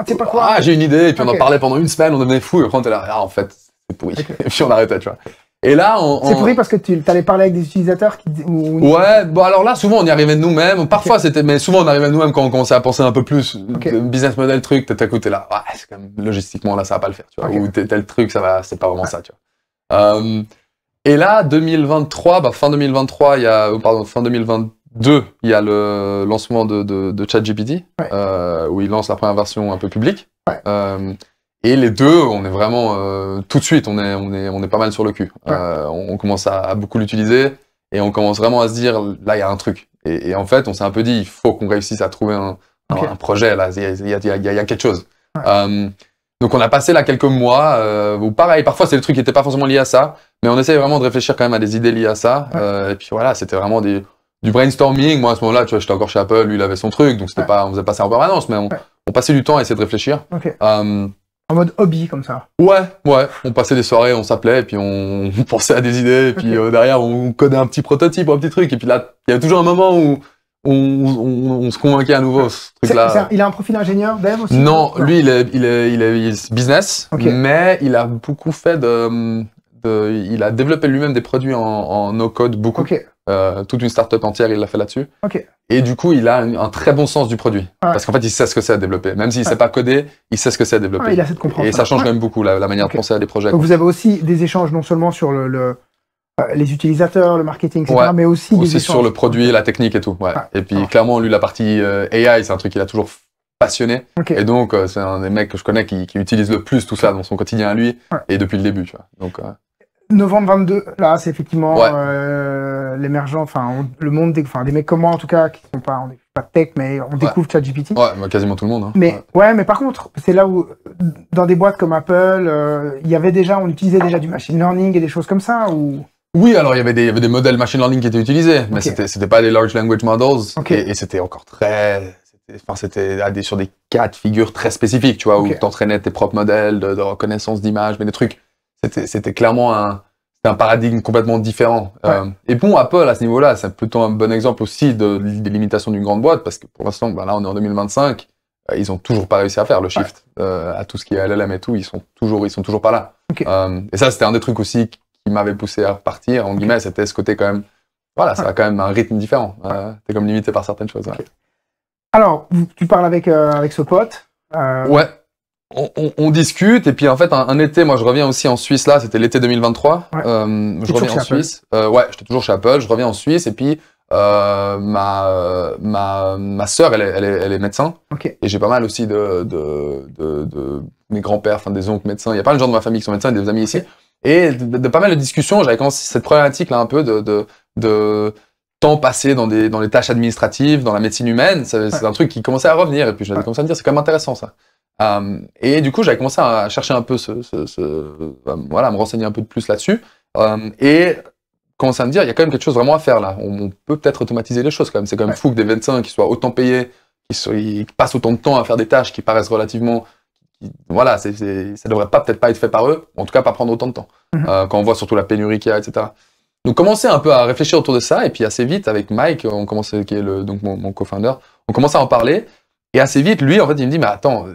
c'est pas quoi. Ah, j'ai une idée, et puis on en parlait pendant une semaine, on devenait fou, et après on était là, en fait, c'est pourri. Et puis on arrêtait, tu vois. Et là, c'est pourri parce que tu allais parler avec des utilisateurs qui... Ouais, alors là, souvent, on y arrivait de nous-mêmes. Parfois, mais souvent, on arrivait de nous-mêmes quand on commençait à penser un peu plus. Business model, truc, t'es là, ouais, c'est quand même, logistiquement, là, ça va pas le faire, tu vois. Ou tel truc, c'est pas vraiment ça, tu vois. Et là, 2023, fin 2023, fin 2022, il y a le lancement de ChatGPT, où il lance la première version un peu publique. Et les deux, on est vraiment tout de suite, on est pas mal sur le cul. On commence à beaucoup l'utiliser et on commence vraiment à se dire là il y a un truc. Et en fait, on s'est un peu dit il faut qu'on réussisse à trouver un projet là. Il y a quelque chose. Donc on a passé là quelques mois où pareil, parfois c'est des trucs qui n'étaient pas forcément liés à ça, mais on essayait vraiment de réfléchir quand même à des idées liées à ça. Et puis voilà, c'était vraiment du brainstorming. Moi à ce moment-là, tu vois, j'étais encore chez Apple, lui il avait son truc, donc c'était pas, on faisait pas ça en permanence, mais on passait du temps à essayer de réfléchir. En mode hobby, comme ça. Ouais. On passait des soirées, on s'appelait, et puis on pensait à des idées, et puis derrière, on codait un petit prototype, un petit truc, et puis là, il y avait toujours un moment où on se convainquait à nouveau, ce truc-là. Il a un profil ingénieur, dev aussi? Non, lui, il est business, mais il a beaucoup fait il a développé lui-même des produits en no-code, beaucoup. Toute une start-up entière, il l'a fait là-dessus. Et du coup, il a un très bon sens du produit. Parce qu'en fait, il sait ce que c'est à développer. Même s'il ne sait pas coder, il sait ce que c'est à développer. Il a cette compréhension. Et ça change quand même beaucoup la manière de penser à des projets. Donc vous avez aussi des échanges non seulement sur les utilisateurs, le marketing, etc., mais aussi des échanges sur le produit, la technique et tout. Et puis clairement, lui, la partie AI, c'est un truc qu'il a toujours passionné. Et donc, c'est un des mecs que je connais qui utilise le plus tout ça dans son quotidien à lui, et depuis le début, tu vois. Donc, novembre 22, là, c'est effectivement l'émergent, le monde des mecs comme moi, en tout cas, qui sont pas tech, mais on découvre ChatGPT. Ouais, quasiment tout le monde. Hein. Mais mais par contre, c'est là où, dans des boîtes comme Apple, on utilisait déjà du machine learning et des choses comme ça, ou... Oui, alors il y avait des modèles machine learning qui étaient utilisés, mais c'était pas des large language models, et c'était encore c'était sur des cas de figure très spécifiques, tu vois, où tu entraînais tes propres modèles de reconnaissance d'images, mais des trucs. C'était clairement un un paradigme complètement différent. Et bon, Apple, à ce niveau-là, c'est plutôt un bon exemple aussi des limitations d'une grande boîte, parce que pour l'instant, là, on est en 2025, ils ont toujours pas réussi à faire le shift à tout ce qui est LLM et tout, ils sont toujours pas là. Et ça, c'était un des trucs aussi qui m'avait poussé à repartir, en guillemets, c'était ce côté quand même, voilà, ça a quand même un rythme différent. T'es comme limité par certaines choses. Alors, tu parles avec ce pote. Ouais. On discute, et puis en fait, un été, moi je reviens aussi en Suisse, là, c'était l'été 2023. Je reviens en Suisse. Ouais, j'étais toujours chez Apple, je reviens en Suisse, et puis ma sœur, elle est médecin. Et j'ai pas mal aussi de mes grands-pères, enfin des oncles médecins. Il y a pas mal de gens de ma famille qui sont médecins et des amis ici. Et de pas mal de discussions, j'avais commencé cette problématique là un peu de temps passé dans les tâches administratives, dans la médecine humaine. C'est un truc qui commençait à revenir, et puis j'avais commencé à me dire, c'est quand même intéressant ça. Et du coup, j'avais commencé à chercher un peu voilà, à me renseigner un peu de plus là-dessus. Et commencer à me dire, il y a quand même quelque chose vraiment à faire là. On peut peut-être automatiser les choses quand même. C'est quand même fou que des médecins qui soient autant payés, qui passent autant de temps à faire des tâches qui paraissent relativement, voilà, ça devrait peut-être pas être fait par eux, en tout cas pas prendre autant de temps. Quand on voit surtout la pénurie qu'il y a, etc. Donc commencer un peu à réfléchir autour de ça, et puis assez vite avec Mike, qui est donc mon co-founder, on commence à en parler, et assez vite, lui, en fait, il me dit, mais attends, je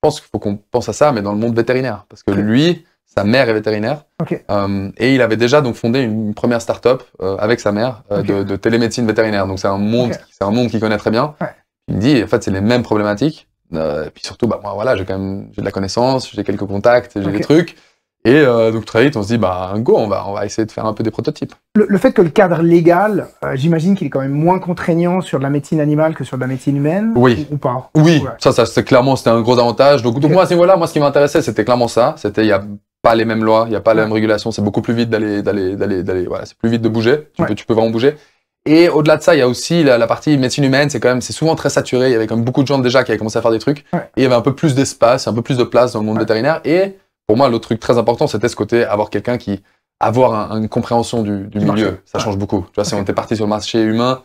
pense qu'il faut qu'on pense à ça, mais dans le monde vétérinaire. Parce que lui, sa mère est vétérinaire. Et il avait déjà donc fondé une première start-up avec sa mère de télémédecine vétérinaire. Donc c'est un monde qu'il connaît très bien. Il me dit, en fait, c'est les mêmes problématiques. Et puis surtout, moi, voilà, j'ai de la connaissance, j'ai quelques contacts, j'ai des trucs. Et donc très vite, on se dit, go, on va essayer de faire un peu des prototypes. Le fait que le cadre légal, j'imagine qu'il est quand même moins contraignant sur de la médecine animale que sur de la médecine humaine, ou pas? Oui, ça c'était un gros avantage. Donc moi, à ce niveau-là, ce qui m'intéressait, c'était clairement ça. C'était, il n'y a pas les mêmes lois, il n'y a pas les mêmes régulations, c'est beaucoup plus vite d'aller, voilà, c'est plus vite de bouger, tu peux vraiment bouger. Et au-delà de ça, il y a aussi la partie médecine humaine, c'est souvent très saturé, il y avait quand même beaucoup de gens déjà qui avaient commencé à faire des trucs, et il y avait un peu plus d'espace, un peu plus de place dans le monde vétérinaire, et pour moi, l'autre truc très important, c'était ce côté, avoir quelqu'un avoir une compréhension du milieu. Ça change beaucoup. Tu vois, si on était parti sur le marché humain,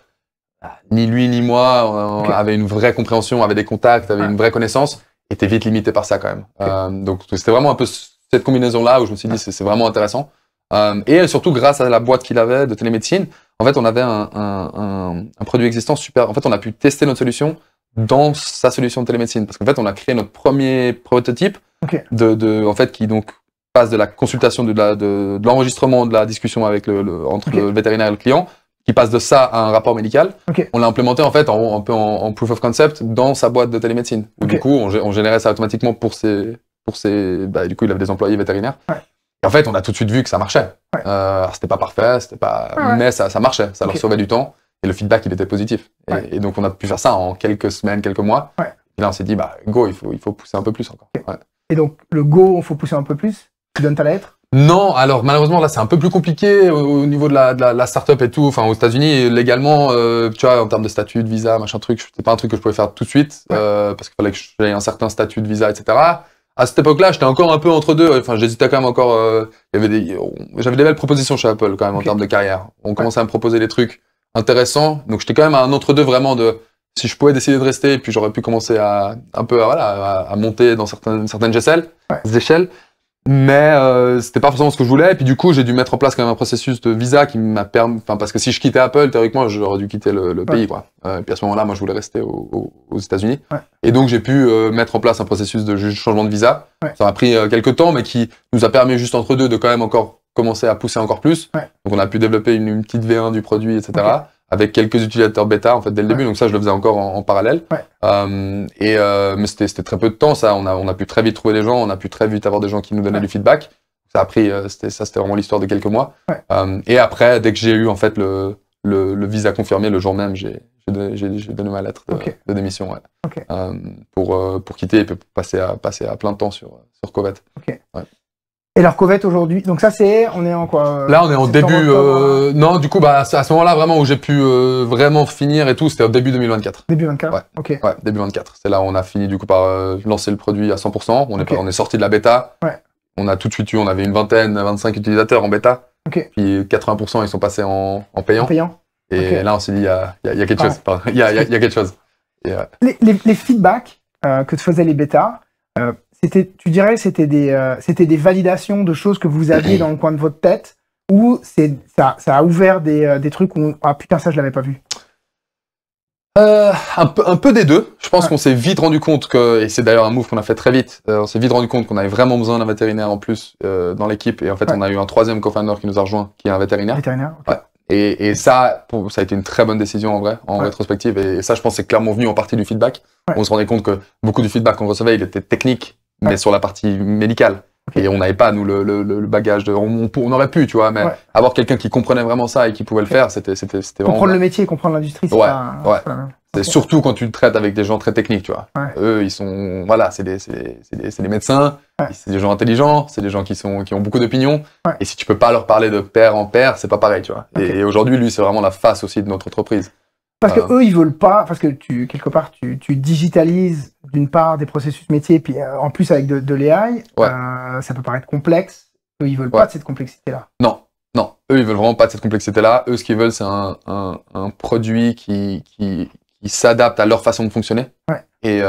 ni lui ni moi, on avait une vraie compréhension, avait des contacts, avait une vraie connaissance, et t'es vite limité par ça quand même. Donc c'était vraiment un peu cette combinaison-là où je me suis dit, c'est vraiment intéressant. Et surtout, grâce à la boîte qu'il avait de télémédecine, en fait, on avait un produit existant super. En fait, on a pu tester notre solution dans sa solution de télémédecine. Parce qu'en fait, on a créé notre premier prototype en fait, qui donc passe de la consultation, de l'enregistrement de la discussion avec entre le vétérinaire et le client, qui passe de ça à un rapport médical. On l'a implémenté en fait un peu en proof of concept dans sa boîte de télémédecine. Du coup, on générait ça automatiquement pour ses du coup, il avait des employés vétérinaires. Et en fait, on a tout de suite vu que ça marchait. C'était pas parfait, mais ça marchait, ça leur sauvait du temps. Et le feedback, il était positif. Et donc, on a pu faire ça en quelques semaines, quelques mois. Et là, on s'est dit, go, il faut pousser un peu plus encore. Et donc, le go, il faut pousser un peu plus? Tu donnes ta lettre? Non, alors malheureusement, là, c'est un peu plus compliqué au niveau de la start-up et tout. Enfin, aux États-Unis, légalement, tu vois, en termes de statut, de visa, machin truc, c'était pas un truc que je pouvais faire tout de suite, parce qu'il fallait que j'aie un certain statut de visa, etc. À cette époque-là, j'étais encore un peu entre deux. Enfin, j'hésitais quand même encore. J'avais des belles propositions chez Apple quand même en termes de carrière. On commençait à me proposer des trucs intéressants. Donc, j'étais quand même à un entre-deux vraiment de si je pouvais décider de rester, puis j'aurais pu commencer à monter dans certaines échelles. Mais c'était pas forcément ce que je voulais. Et puis du coup, j'ai dû mettre en place quand même un processus de visa qui m'a permis. Enfin, parce que si je quittais Apple, théoriquement, j'aurais dû quitter le pays, quoi. Et puis à ce moment-là, moi, je voulais rester aux États-Unis. Et donc, j'ai pu mettre en place un processus de changement de visa. Ça m'a pris quelques temps, mais qui nous a permis juste entre deux de quand même encore commencer à pousser encore plus. Donc, on a pu développer une petite V1 du produit, etc. Avec quelques utilisateurs bêta en fait dès le début, donc ça je le faisais encore en parallèle. Mais c'était très peu de temps, ça. On a pu très vite trouver des gens, on a pu très vite avoir des gens qui nous donnaient du feedback. Ça a pris, c'était vraiment l'histoire de quelques mois. Et après, dès que j'ai eu en fait le visa confirmé, le jour même, j'ai donné ma lettre de démission, pour quitter et pour passer à plein temps sur Covet. Et leur Covet aujourd'hui, donc ça on est en quoi? Là on est en début, non du coup à ce moment-là vraiment où j'ai pu vraiment finir et tout, c'était au début 2024. Début 24. Ouais, début 24. C'est là où on a fini du coup par lancer le produit à 100%. On est sorti de la bêta. On a tout de suite on avait une 25 utilisateurs en bêta. Puis 80% ils sont passés en payant. Et là on s'est dit il y a quelque chose. Il y a quelque chose. Les feedbacks que te faisaient les bêtas. Tu dirais que c'était des validations de choses que vous aviez dans le coin de votre tête ou ça a ouvert des trucs où ah putain ça je l'avais pas vu? Un peu des deux. Je pense qu'on s'est vite rendu compte que, et c'est d'ailleurs un move qu'on a fait très vite, on s'est vite rendu compte qu'on avait vraiment besoin d'un vétérinaire en plus dans l'équipe. Et en fait, on a eu un troisième co-founder qui nous a rejoint, qui est un vétérinaire. Okay. Et ça a été une très bonne décision en vrai, en rétrospective. Et ça, je pense, c'est clairement venu en partie du feedback. On se rendait compte que beaucoup du feedback qu'on recevait, il était technique, mais sur la partie médicale. Et on n'avait pas, nous, le bagage on aurait pu, tu vois, mais avoir quelqu'un qui comprenait vraiment ça et qui pouvait le faire, c'était vraiment... Comprendre le métier, comprendre l'industrie, c'est pas la même. C'est surtout quand tu le traites avec des gens très techniques, tu vois. Eux, ils sont, voilà, c'est des médecins, c'est des gens intelligents, c'est des gens qui ont beaucoup d'opinions. Et si tu peux pas leur parler de pair en pair, c'est pas pareil, tu vois. Et aujourd'hui, lui, c'est vraiment la face aussi de notre entreprise. Parce que eux, ils veulent pas, parce que quelque part, tu digitalises d'une part des processus métiers, puis en plus avec de l'AI, ça peut paraître complexe. Eux, ils veulent pas de cette complexité-là. Non, eux, ils veulent vraiment pas de cette complexité-là. Eux, ce qu'ils veulent, c'est un produit qui s'adapte à leur façon de fonctionner. Et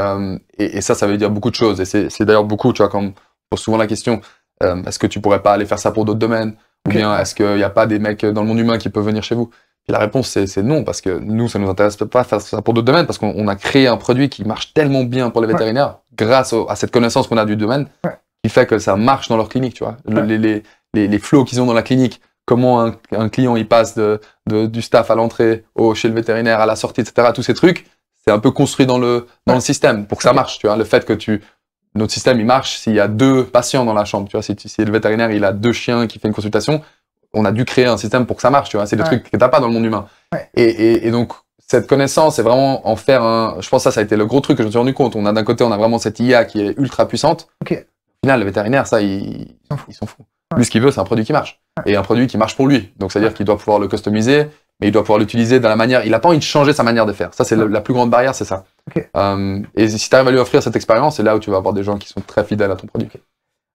ça veut dire beaucoup de choses. Et c'est d'ailleurs beaucoup, tu vois, comme pour souvent la question, est-ce que tu pourrais pas aller faire ça pour d'autres domaines? Ou bien est-ce qu'il n'y a pas des mecs dans le monde humain qui peuvent venir chez vous? Et la réponse, c'est non, parce que nous, ça nous intéresse pas de faire ça pour d'autres domaines, parce qu'on a créé un produit qui marche tellement bien pour les vétérinaires, grâce à cette connaissance qu'on a du domaine, qui fait que ça marche dans leur clinique, tu vois. Les flows qu'ils ont dans la clinique, comment un client, il passe du staff à l'entrée, chez le vétérinaire, à la sortie, etc., tous ces trucs, c'est un peu construit dans le système, pour que ça marche, tu vois. Le fait que notre système, il marche s'il y a 2 patients dans la chambre, tu vois. Si le vétérinaire, il a 2 chiens qui fait une consultation, on a dû créer un système pour que ça marche, tu vois. C'est des trucs que t'as pas dans le monde humain. Et donc, cette connaissance, c'est vraiment en faire je pense que ça a été le gros truc que je me suis rendu compte. D'un côté, on a vraiment cette IA qui est ultra puissante. Au final, le vétérinaire, ça, il s'en fout. Lui, ce qu'il veut, c'est un produit qui marche. Et un produit qui marche pour lui. Donc, c'est-à-dire qu'il doit pouvoir le customiser, mais il doit pouvoir l'utiliser de la manière, il a pas envie de changer sa manière de faire. Ça, c'est la plus grande barrière, c'est ça. Et si tu arrives à lui offrir cette expérience, c'est là où tu vas avoir des gens qui sont très fidèles à ton produit.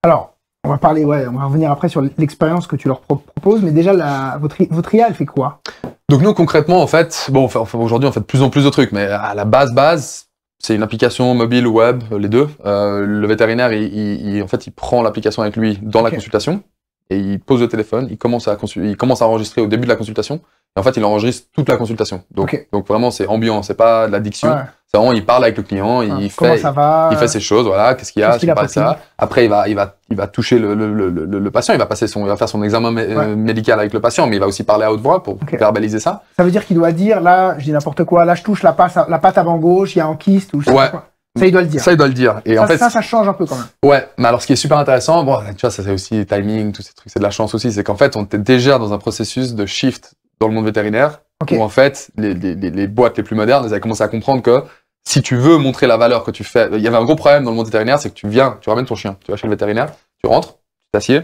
Alors, on va revenir après sur l'expérience que tu leur proposes, mais déjà, votre IA, elle fait quoi? Donc nous, concrètement, en fait, aujourd'hui, on fait de plus en plus de trucs, mais à la base, c'est une application mobile ou web, les deux. Le vétérinaire, en fait, il prend l'application avec lui dans la consultation, et il pose le téléphone, il commence à enregistrer au début de la consultation, et en fait, il enregistre toute la consultation. Donc vraiment, c'est ambiant, c'est pas de la diction. C'est vraiment, il parle avec le client, il fait ses choses, voilà, qu'est-ce qu'il y a, c'est pas ça. Après, il va toucher le patient, il va faire son examen médical avec le patient, mais il va aussi parler à haute voix pour verbaliser ça. Ça veut dire qu'il doit dire, là, je dis n'importe quoi, là, je touche la patte avant gauche, il y a un kyste, ou je sais pas quoi. Ça, il doit le dire. Ça, il doit le dire. Et ça change un peu quand même. Ouais, mais alors ce qui est super intéressant, tu vois, ça c'est aussi timing, tous ces trucs, c'est de la chance aussi, c'est qu'en fait, on était déjà dans un processus de shift dans le monde vétérinaire, où en fait, les boîtes les plus modernes, elles avaient commencé à comprendre que si tu veux montrer la valeur que tu fais, il y avait un gros problème dans le monde vétérinaire, c'est que tu ramènes ton chien, tu vas chez le vétérinaire, tu rentres, tu t'assieds,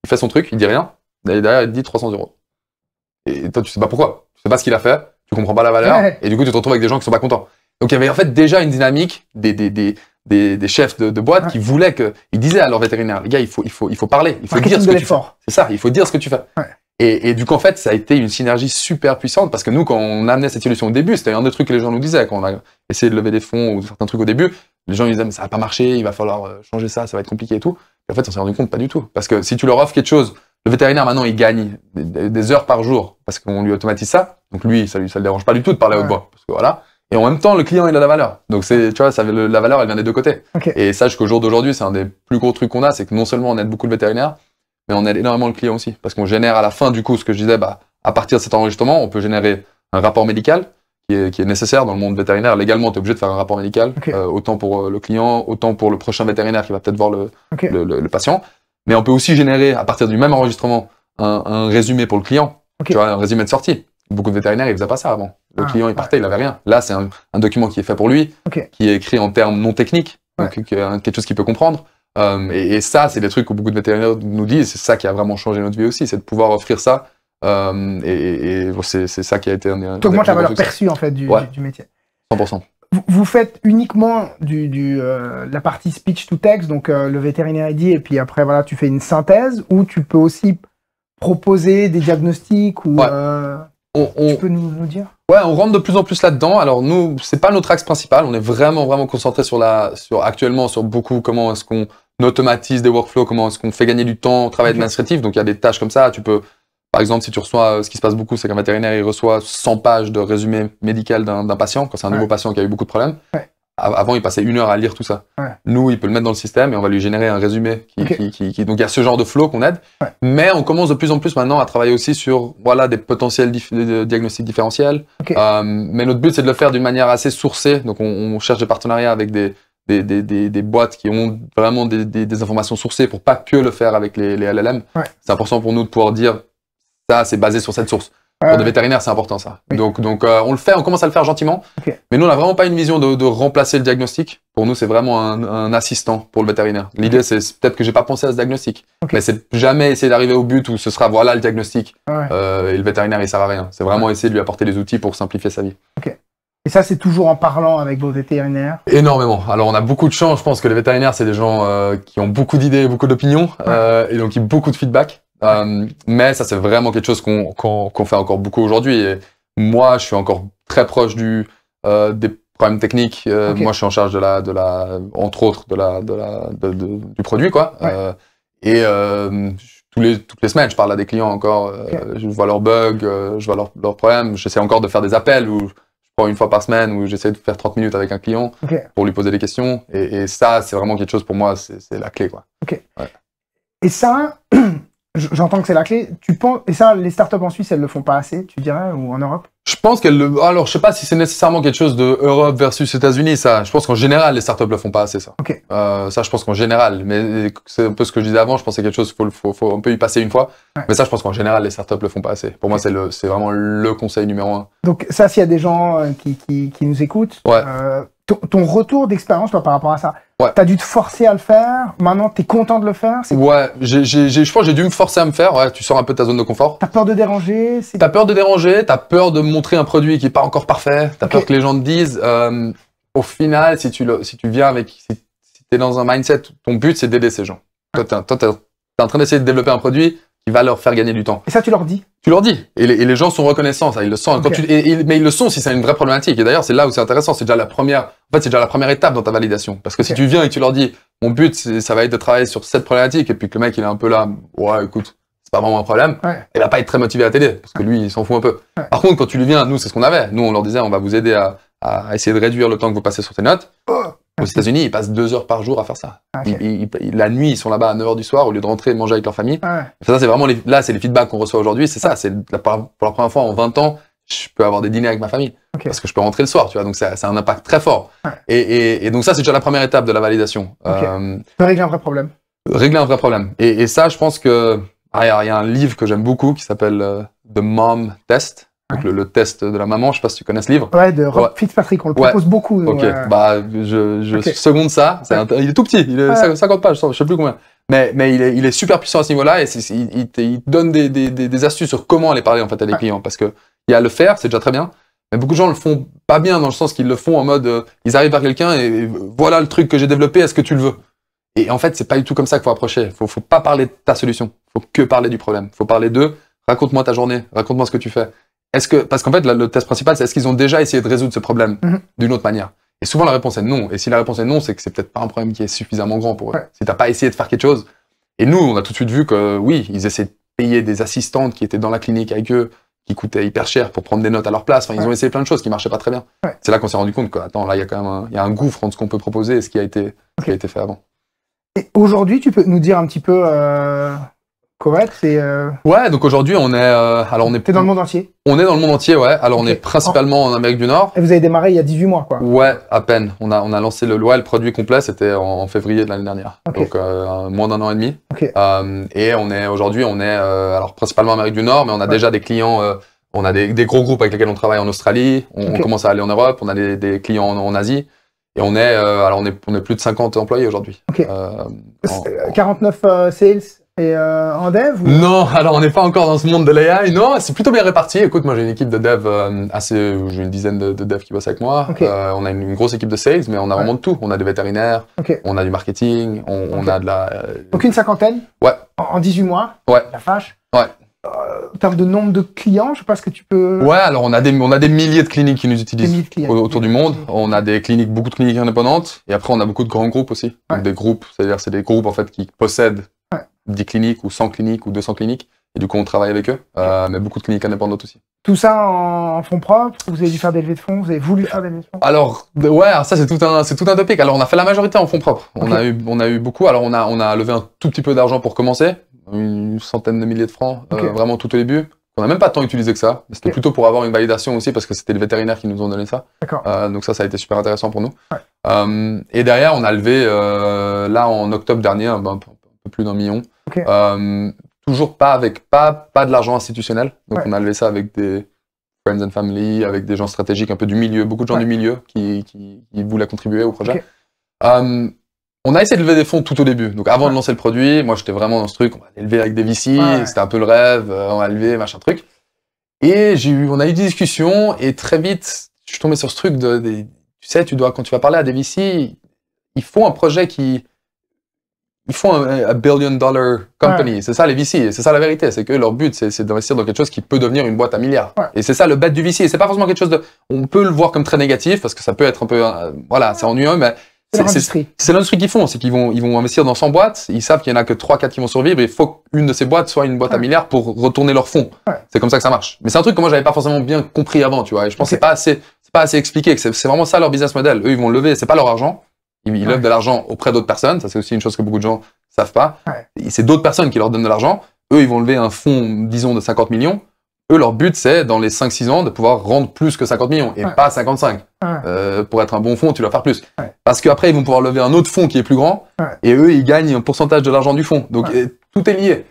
il fait son truc, il dit rien, et derrière il te dit 300 €. Et toi tu sais pas pourquoi, tu sais pas ce qu'il a fait, tu comprends pas la valeur, et du coup tu te retrouves avec des gens qui sont pas contents. Donc il y avait en fait déjà une dynamique des chefs de boîte qui voulaient ils disaient à leur vétérinaire, les gars, il faut parler, il faut dire ce que tu fais. C'est ça, il faut dire ce que tu fais. Et du coup, en fait, ça a été une synergie super puissante parce que nous, quand on amenait cette solution au début, c'était un des trucs que les gens nous disaient quand on a essayé de lever des fonds ou certains trucs au début. Les gens ils disaient, mais ça va pas marcher, il va falloir changer ça va être compliqué et tout. Et en fait, on s'est rendu compte pas du tout. Parce que si tu leur offres quelque chose, le vétérinaire maintenant, il gagne des heures par jour parce qu'on lui automatise ça. Donc lui, ça le dérange pas du tout de parler à haute voix. Parce que voilà. Et en même temps, le client, il a la valeur. Donc tu vois, la valeur, elle vient des deux côtés. Et sache qu'au jour d'aujourd'hui, c'est un des plus gros trucs qu'on a, c'est que non seulement on aide beaucoup le vétérinaire, mais on aide énormément le client aussi. Parce qu'on génère à la fin, du coup, ce que je disais, à partir de cet enregistrement, on peut générer un rapport médical qui est nécessaire dans le monde vétérinaire. Légalement, tu es obligé de faire un rapport médical, autant pour le client, autant pour le prochain vétérinaire qui va peut-être voir le patient. Mais on peut aussi générer, à partir du même enregistrement, un résumé pour le client. Tu vois, un résumé de sortie. Beaucoup de vétérinaires, ils faisaient pas ça avant. Le client, il partait, il avait rien. Là, c'est un document qui est fait pour lui, qui est écrit en termes non techniques, donc quelque chose qu'il peut comprendre. Et ça, c'est des trucs que beaucoup de vétérinaires nous disent. C'est ça qui a vraiment changé notre vie aussi, c'est de pouvoir offrir ça. C'est ça qui a été tu augmentes la valeur perçue en fait du métier. 100%. Vous faites uniquement la partie speech to text, donc le vétérinaire est dit, et puis après voilà, tu fais une synthèse, ou tu peux aussi proposer des diagnostics ou tu peux nous dire? Ouais, on rentre de plus en plus là-dedans. Alors nous, c'est pas notre axe principal. On est vraiment concentré actuellement sur beaucoup comment est-ce qu'on automatise des workflows, comment est-ce qu'on fait gagner du temps au travail administratif. Donc il y a des tâches comme ça. Tu peux Par exemple, si tu reçois, ce qui se passe beaucoup, c'est qu'un vétérinaire, il reçoit 100 pages de résumé médical d'un patient, quand c'est un nouveau patient qui a eu beaucoup de problèmes. Avant, il passait 1 heure à lire tout ça. Nous, il peut le mettre dans le système et on va lui générer un résumé. Donc, il y a ce genre de flow qu'on aide. Mais on commence de plus en plus maintenant à travailler aussi sur des potentiels diagnostics différentiels. Mais notre but, c'est de le faire d'une manière assez sourcée. Donc, on cherche des partenariats avec des boîtes qui ont vraiment des informations sourcées pour pas que le faire avec les LLM. C'est important pour nous de pouvoir dire ça, c'est basé sur cette source. Pour des vétérinaires, c'est important ça. Donc on le fait, on commence à le faire gentiment. Mais nous, on n'a vraiment pas une vision de remplacer le diagnostic. Pour nous, c'est vraiment un assistant pour le vétérinaire. L'idée, c'est peut-être que j'ai pas pensé à ce diagnostic. Mais c'est jamais essayer d'arriver au but où ce sera voilà le diagnostic. Et le vétérinaire, il sert à rien. C'est vraiment essayer de lui apporter des outils pour simplifier sa vie. Et ça, c'est toujours en parlant avec vos vétérinaires? Énormément. Alors, on a beaucoup de chance. Je pense que les vétérinaires, c'est des gens qui ont beaucoup d'idées, beaucoup d'opinions, et donc beaucoup de feedback. Mais ça, c'est vraiment quelque chose qu'on fait encore beaucoup aujourd'hui. Et moi, je suis encore très proche des problèmes techniques. Moi, je suis en charge entre autres, du produit, quoi. Toutes les semaines, je parle à des clients encore. Je vois leurs bugs, je vois leurs problèmes. J'essaie encore de faire des appels où je prends 1 fois par semaine où j'essaie de faire 30 minutes avec un client pour lui poser des questions. Et ça, c'est vraiment quelque chose pour moi, c'est la clé, quoi. Et ça, j'entends que c'est la clé. Tu penses, et ça, les startups en Suisse, elles le font pas assez, tu dirais, ou en Europe? Je pense alors, je sais pas si c'est nécessairement quelque chose de Europe versus États-Unis, ça. Je pense qu'en général, les startups le font pas assez, ça. Ça, je pense qu'en général. Mais c'est un peu ce que je disais avant, je pense que c'est quelque chose, faut un peu y passer 1 fois. Mais ça, je pense qu'en général, les startups le font pas assez. Pour moi, c'est vraiment le conseil numéro 1. Donc, ça, s'il y a des gens qui nous écoutent, ton retour d'expérience, toi, par rapport à ça, t'as dû te forcer à le faire, maintenant t'es content de le faire? Je pense que j'ai dû me forcer à me faire, tu sors un peu de ta zone de confort. T'as peur de déranger? T'as peur de déranger, t'as peur de montrer un produit qui est pas encore parfait, t'as peur que les gens te disent, au final, si tu viens si t'es dans un mindset, ton but c'est d'aider ces gens. Toi, t'es en train d'essayer de développer un produit qui va leur faire gagner du temps. Et ça, tu leur dis? Tu leur dis. Et les gens sont reconnaissants, ça, ils le sentent. Mais ils le sont si c'est une vraie problématique. Et d'ailleurs, c'est là où c'est intéressant. C'est déjà la première étape dans ta validation. Parce que si tu viens et que tu leur dis, mon but, ça va être de travailler sur cette problématique, et puis que le mec, il est un peu là, écoute, c'est pas vraiment un problème, il va pas être très motivé à t'aider. Parce que lui, il s'en fout un peu. Par contre, quand tu lui viens, nous, c'est ce qu'on avait. Nous, on leur disait, on va vous aider à essayer de réduire le temps que vous passez sur tes notes. Aux États-Unis, ils passent 2 heures par jour à faire ça. La nuit, ils sont là-bas à 9 h du soir au lieu de rentrer et manger avec leur famille. Ça, c'est vraiment c'est les feedbacks qu'on reçoit aujourd'hui. C'est ça, c'est pour la première fois en 20 ans, je peux avoir des dîners avec ma famille. Parce que je peux rentrer le soir, tu vois. Donc, ça a un impact très fort. Et donc, ça, c'est déjà la première étape de la validation. Régler un vrai problème. Régler un vrai problème. Et ça, je pense que, il y a un livre que j'aime beaucoup qui s'appelle The Mom Test. Donc le test de la maman, je sais pas si tu connais ce livre. De Rob Fitzpatrick, on le propose beaucoup. Ok, je seconde ça. Il est tout petit, il est 50 pages, je sais plus combien. Mais il est super puissant à ce niveau-là et il te donne des astuces sur comment aller parler en fait à des clients. Parce que il y a le faire, c'est déjà très bien. Mais beaucoup de gens le font pas bien dans le sens qu'ils le font en mode, ils arrivent vers quelqu'un et voilà le truc que j'ai développé, est-ce que tu le veux? Et en fait, c'est pas du tout comme ça qu'il faut approcher. Faut pas parler de ta solution. Faut que parler du problème. Faut parler raconte-moi ta journée, raconte-moi ce que tu fais. Parce qu'en fait, le test principal, c'est est-ce qu'ils ont déjà essayé de résoudre ce problème d'une autre manière? Et souvent, la réponse est non. Et si la réponse est non, c'est que c'est peut-être pas un problème qui est suffisamment grand pour eux. Si t'as pas essayé de faire quelque chose. Et nous, on a tout de suite vu que oui, ils essaient de payer des assistantes qui étaient dans la clinique avec eux, qui coûtaient hyper cher pour prendre des notes à leur place. Enfin, ils ont essayé plein de choses qui marchaient pas très bien. C'est là qu'on s'est rendu compte que, attends, là, il y a quand même un gouffre entre ce qu'on peut proposer et ce qui a été fait avant. Et aujourd'hui, tu peux nous dire un petit peu, Correct, c'est. Donc aujourd'hui on est. T'es dans le monde entier? On est dans le monde entier, ouais. Alors on est principalement en Amérique du Nord. Et vous avez démarré il y a 18 mois, quoi? Ouais, à peine. On a lancé le produit complet, c'était en février de l'année dernière. Donc moins d'1 an et demi. Et aujourd'hui on est alors principalement en Amérique du Nord, mais on a déjà des clients. On a des gros groupes avec lesquels on travaille en Australie. On commence à aller en Europe. On a des clients en Asie. Et on est plus de 50 employés aujourd'hui. 49 sales. Et en dev ou... Non, alors on n'est pas encore dans ce monde de l'AI. Non, c'est plutôt bien réparti. Écoute, moi j'ai une équipe de dev j'ai une dizaine de devs qui bossent avec moi. On a une grosse équipe de sales, mais on a vraiment de tout. On a des vétérinaires, on a du marketing, on a de la... Donc une cinquantaine? Ouais. En 18 mois? Ouais. La vache? Ouais. En termes de nombre de clients, je sais pas ce que tu peux... Ouais, alors on a des milliers de cliniques qui nous utilisent autour du monde. On a beaucoup de cliniques indépendantes. Et après, on a beaucoup de grands groupes aussi. Donc des groupes, c'est-à-dire c'est des groupes en fait qui possèdent 10 cliniques ou 100 cliniques ou 200 cliniques Et du coup, on travaille avec eux, mais beaucoup de cliniques indépendantes aussi. Tout ça en fonds propres? Vous avez dû faire des levées de fonds? Vous avez voulu faire des levées de fonds? Alors, ouais, ça c'est tout un topic. Alors, on a fait la majorité en fonds propres. Okay. On a eu beaucoup. Alors, on a levé un tout petit peu d'argent pour commencer, une centaine de milliers de francs, vraiment tout au début. On n'a même pas tant utilisé que ça. C'était plutôt pour avoir une validation aussi, parce que c'était les vétérinaires qui nous ont donné ça. Donc ça a été super intéressant pour nous. Ouais. Et derrière, on a levé, là, en octobre dernier, un peu plus d'1 million. Toujours pas de l'argent institutionnel. Donc on a levé ça avec des friends and family, avec des gens stratégiques un peu du milieu, beaucoup de gens du milieu qui voulaient contribuer au projet. On a essayé de lever des fonds tout au début. Donc avant de lancer le produit, moi j'étais vraiment dans ce truc, on va aller lever avec des VC, c'était un peu le rêve, on va lever, machin truc. Et on a eu des discussions et très vite, je suis tombé sur ce truc tu sais, quand tu vas parler à des VC, il faut un projet il faut un billion dollar company. C'est ça les VC, c'est ça la vérité, c'est que leur but c'est d'investir dans quelque chose qui peut devenir une boîte à milliards. Et c'est ça le bet du VC, et c'est pas forcément quelque chose on peut le voir comme très négatif parce que ça peut être un peu, voilà, c'est ennuyeux, mais c'est l'industrie qu'ils font, c'est qu'ils vont investir dans 100 boîtes, ils savent qu'il y en a que 3-4 qui vont survivre, et il faut qu'une de ces boîtes soit une boîte à milliards pour retourner leurs fonds. C'est comme ça que ça marche. Mais c'est un truc que moi j'avais pas forcément bien compris avant, tu vois, et je pense que c'est pas assez expliqué, que c'est vraiment ça leur business model. Eux, ils vont lever, c'est pas leur argent, ils lèvent de l'argent auprès d'autres personnes, ça c'est aussi une chose que beaucoup de gens savent pas. C'est d'autres personnes qui leur donnent de l'argent, eux ils vont lever un fonds, disons, de 50 millions. Eux, leur but, c'est, dans les 5-6 ans, de pouvoir rendre plus que 50 millions, et pas 55. Pour être un bon fonds, tu dois faire plus. Parce qu'après, ils vont pouvoir lever un autre fonds qui est plus grand, et eux, ils gagnent un pourcentage de l'argent du fonds. Donc, tout est lié.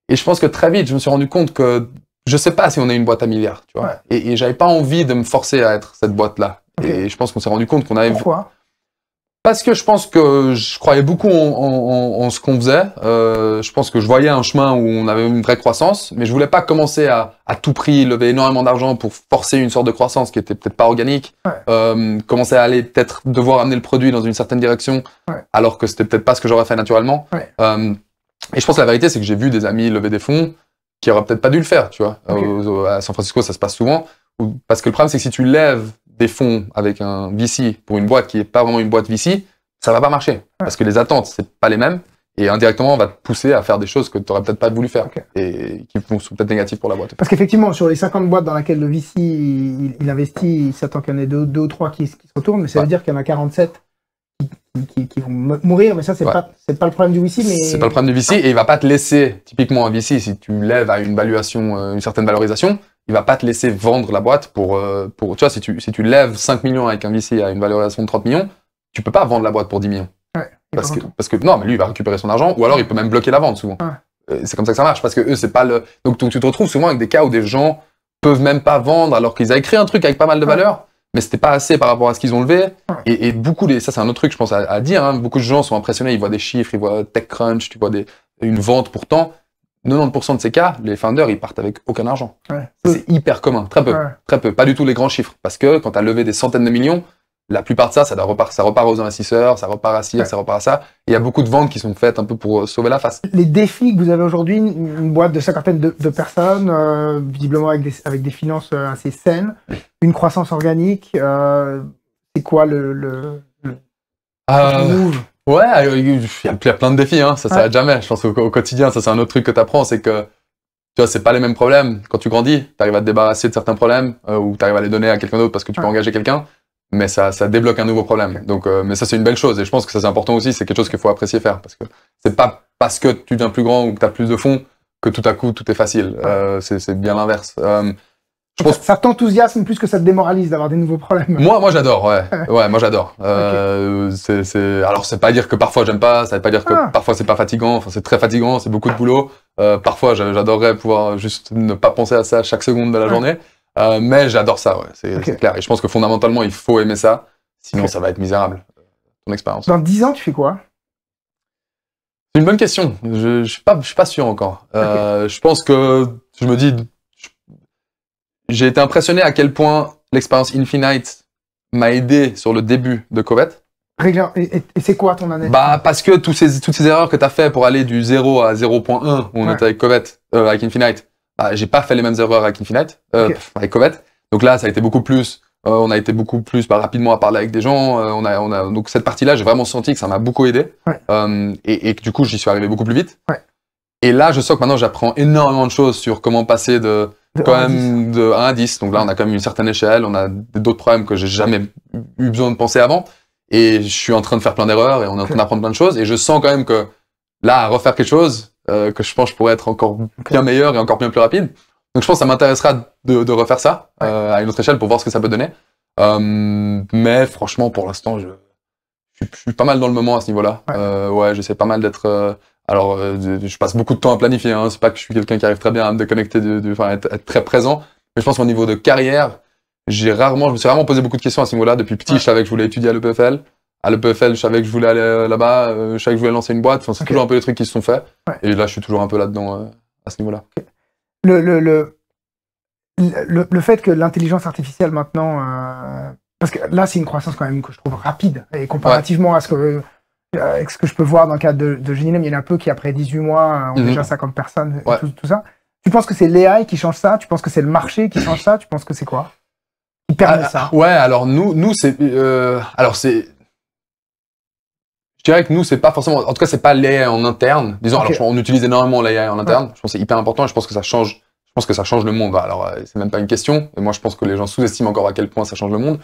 Et je pense que très vite, je me suis rendu compte que je sais pas si on est une boîte à milliards, tu vois. Et j'avais pas envie de me forcer à être cette boîte-là. Et je pense qu'on s'est rendu compte qu'on avait... Pourquoi ? Parce que je pense que je croyais beaucoup en ce qu'on faisait. Je pense que je voyais un chemin où on avait une vraie croissance, mais je voulais pas commencer à tout prix lever énormément d'argent pour forcer une sorte de croissance qui était peut-être pas organique. Commencer à aller peut-être devoir amener le produit dans une certaine direction, alors que c'était peut-être pas ce que j'aurais fait naturellement. Et je pense que la vérité, c'est que j'ai vu des amis lever des fonds qui auraient peut-être pas dû le faire, tu vois. À San Francisco, ça se passe souvent. Parce que le problème, c'est que si tu lèves des fonds avec un VC pour une boîte qui est pas vraiment une boîte VC, ça va pas marcher. Parce que les attentes, c'est pas les mêmes. Et indirectement, on va te pousser à faire des choses que tu aurais peut-être pas voulu faire. Et qui sont peut-être négatives pour la boîte. Parce qu'effectivement, sur les 50 boîtes dans lesquelles le VC il investit, il s'attend qu'il y en ait deux ou trois qui se retournent, mais ça veut dire qu'il y en a 47 qui vont mourir, mais ça, c'est pas le problème du VC. Mais... C'est pas le problème du VC, et il va pas te laisser, typiquement un VC, si tu lèves à une valuation, une certaine valorisation, il va pas te laisser vendre la boîte pour tu vois, si tu lèves 5 millions avec un VC à une valorisation de 30 millions, tu peux pas vendre la boîte pour 10 millions. Parce que non, mais lui, il va récupérer son argent, ou alors il peut même bloquer la vente, souvent. C'est comme ça que ça marche, parce que eux, c'est pas le... Donc tu te retrouves souvent avec des cas où des gens peuvent même pas vendre, alors qu'ils avaient créé un truc avec pas mal de valeur, mais c'était pas assez par rapport à ce qu'ils ont levé. Et beaucoup, ça c'est un autre truc, je pense, à dire, hein. Beaucoup de gens sont impressionnés, ils voient des chiffres, ils voient TechCrunch, tu vois une vente, pourtant, 90% de ces cas, les founders, ils partent avec aucun argent. C'est hyper commun, très peu, pas du tout les grands chiffres, parce que quand tu as levé des centaines de millions, la plupart de ça repart aux investisseurs, ça repart à ci, ça repart à ça. Il y a beaucoup de ventes qui sont faites un peu pour sauver la face. Les défis que vous avez aujourd'hui, une boîte de 50 de personnes, visiblement avec des finances assez saines, une croissance organique, c'est quoi le move? Ouais, il y a plein de défis, hein. Ça s'arrête jamais. Je pense au quotidien, ça c'est un autre truc que tu apprends, c'est que tu vois, c'est pas les mêmes problèmes. Quand tu grandis, tu arrives à te débarrasser de certains problèmes, ou tu arrives à les donner à quelqu'un d'autre parce que tu peux engager quelqu'un. Mais ça débloque un nouveau problème. Donc, mais ça, c'est une belle chose. Et je pense que ça, c'est important aussi. C'est quelque chose qu'il faut apprécier faire. Parce que c'est pas parce que tu deviens plus grand ou que tu as plus de fonds que tout à coup, tout est facile. C'est bien l'inverse. Je pense... Ça t'enthousiasme plus que ça te démoralise d'avoir des nouveaux problèmes. Moi, j'adore, ouais, moi, j'adore. Alors, c'est pas dire que parfois, j'aime pas. Ça veut pas dire que parfois, c'est pas fatigant. Enfin, c'est très fatigant. C'est beaucoup de boulot. Parfois, j'adorerais pouvoir juste ne pas penser à ça chaque seconde de la journée. Mais j'adore ça, c'est clair. Et je pense que fondamentalement, il faut aimer ça, sinon ça va être misérable, ton expérience. Dans 10 ans, tu fais quoi? C'est une bonne question. Je suis pas sûr encore. Je pense que je me dis, j'ai été impressionné à quel point l'expérience Infinite m'a aidé sur le début de Covet. Et c'est quoi ton année? Parce que toutes ces erreurs que tu as fait pour aller du 0 à 0.1 où on était avec Covet, avec Infinite. J'ai pas fait les mêmes erreurs avec Infinite, avec Covet. Donc là, ça a été beaucoup plus. On a été beaucoup plus rapidement à parler avec des gens. Donc cette partie-là, j'ai vraiment senti que ça m'a beaucoup aidé. Et que du coup, j'y suis arrivé beaucoup plus vite. Et là, je sens que maintenant, j'apprends énormément de choses sur comment passer de 1 à 10. Donc là, on a quand même une certaine échelle, on a d'autres problèmes que j'ai jamais eu besoin de penser avant. Et je suis en train de faire plein d'erreurs et on est en train d'apprendre plein de choses. Et je sens quand même que là, à refaire quelque chose, que je pense que je pourrais être encore bien meilleur et encore bien plus rapide. Donc je pense que ça m'intéressera de refaire ça à une autre échelle pour voir ce que ça peut donner. Mais franchement, pour l'instant, je suis pas mal dans le moment à ce niveau-là. Ouais, j'essaie pas mal d'être... alors, je passe beaucoup de temps à planifier. Hein. C'est pas que je suis quelqu'un qui arrive très bien à me déconnecter, être très présent. Mais je pense qu'au niveau de carrière, je me suis vraiment posé beaucoup de questions à ce niveau-là. Depuis petit, je savais que je voulais étudier à l'EPFL. À l'EPFL, je savais que je voulais aller là-bas. Je savais que je voulais lancer une boîte. Enfin, c'est toujours un peu les trucs qui se sont faits. Et là, je suis toujours un peu là-dedans à ce niveau-là. Le fait que l'intelligence artificielle maintenant, parce que là c'est une croissance quand même que je trouve rapide et comparativement à ce que je peux voir dans le cadre de Genilem, il y en a peu qui après 18 mois ont déjà 50 personnes et tout ça. Tu penses que c'est l'AI qui change ça? Tu penses que c'est le marché qui change ça? Tu penses que c'est quoi qui permet ça? Ouais, alors nous c'est je dirais que nous, c'est pas forcément, en tout cas, c'est pas l'AI en interne. Disons, alors on utilise énormément l'AI en interne. Je pense que c'est hyper important et je pense que ça change le monde. Alors, c'est même pas une question. Et moi, je pense que les gens sous-estiment encore à quel point ça change le monde.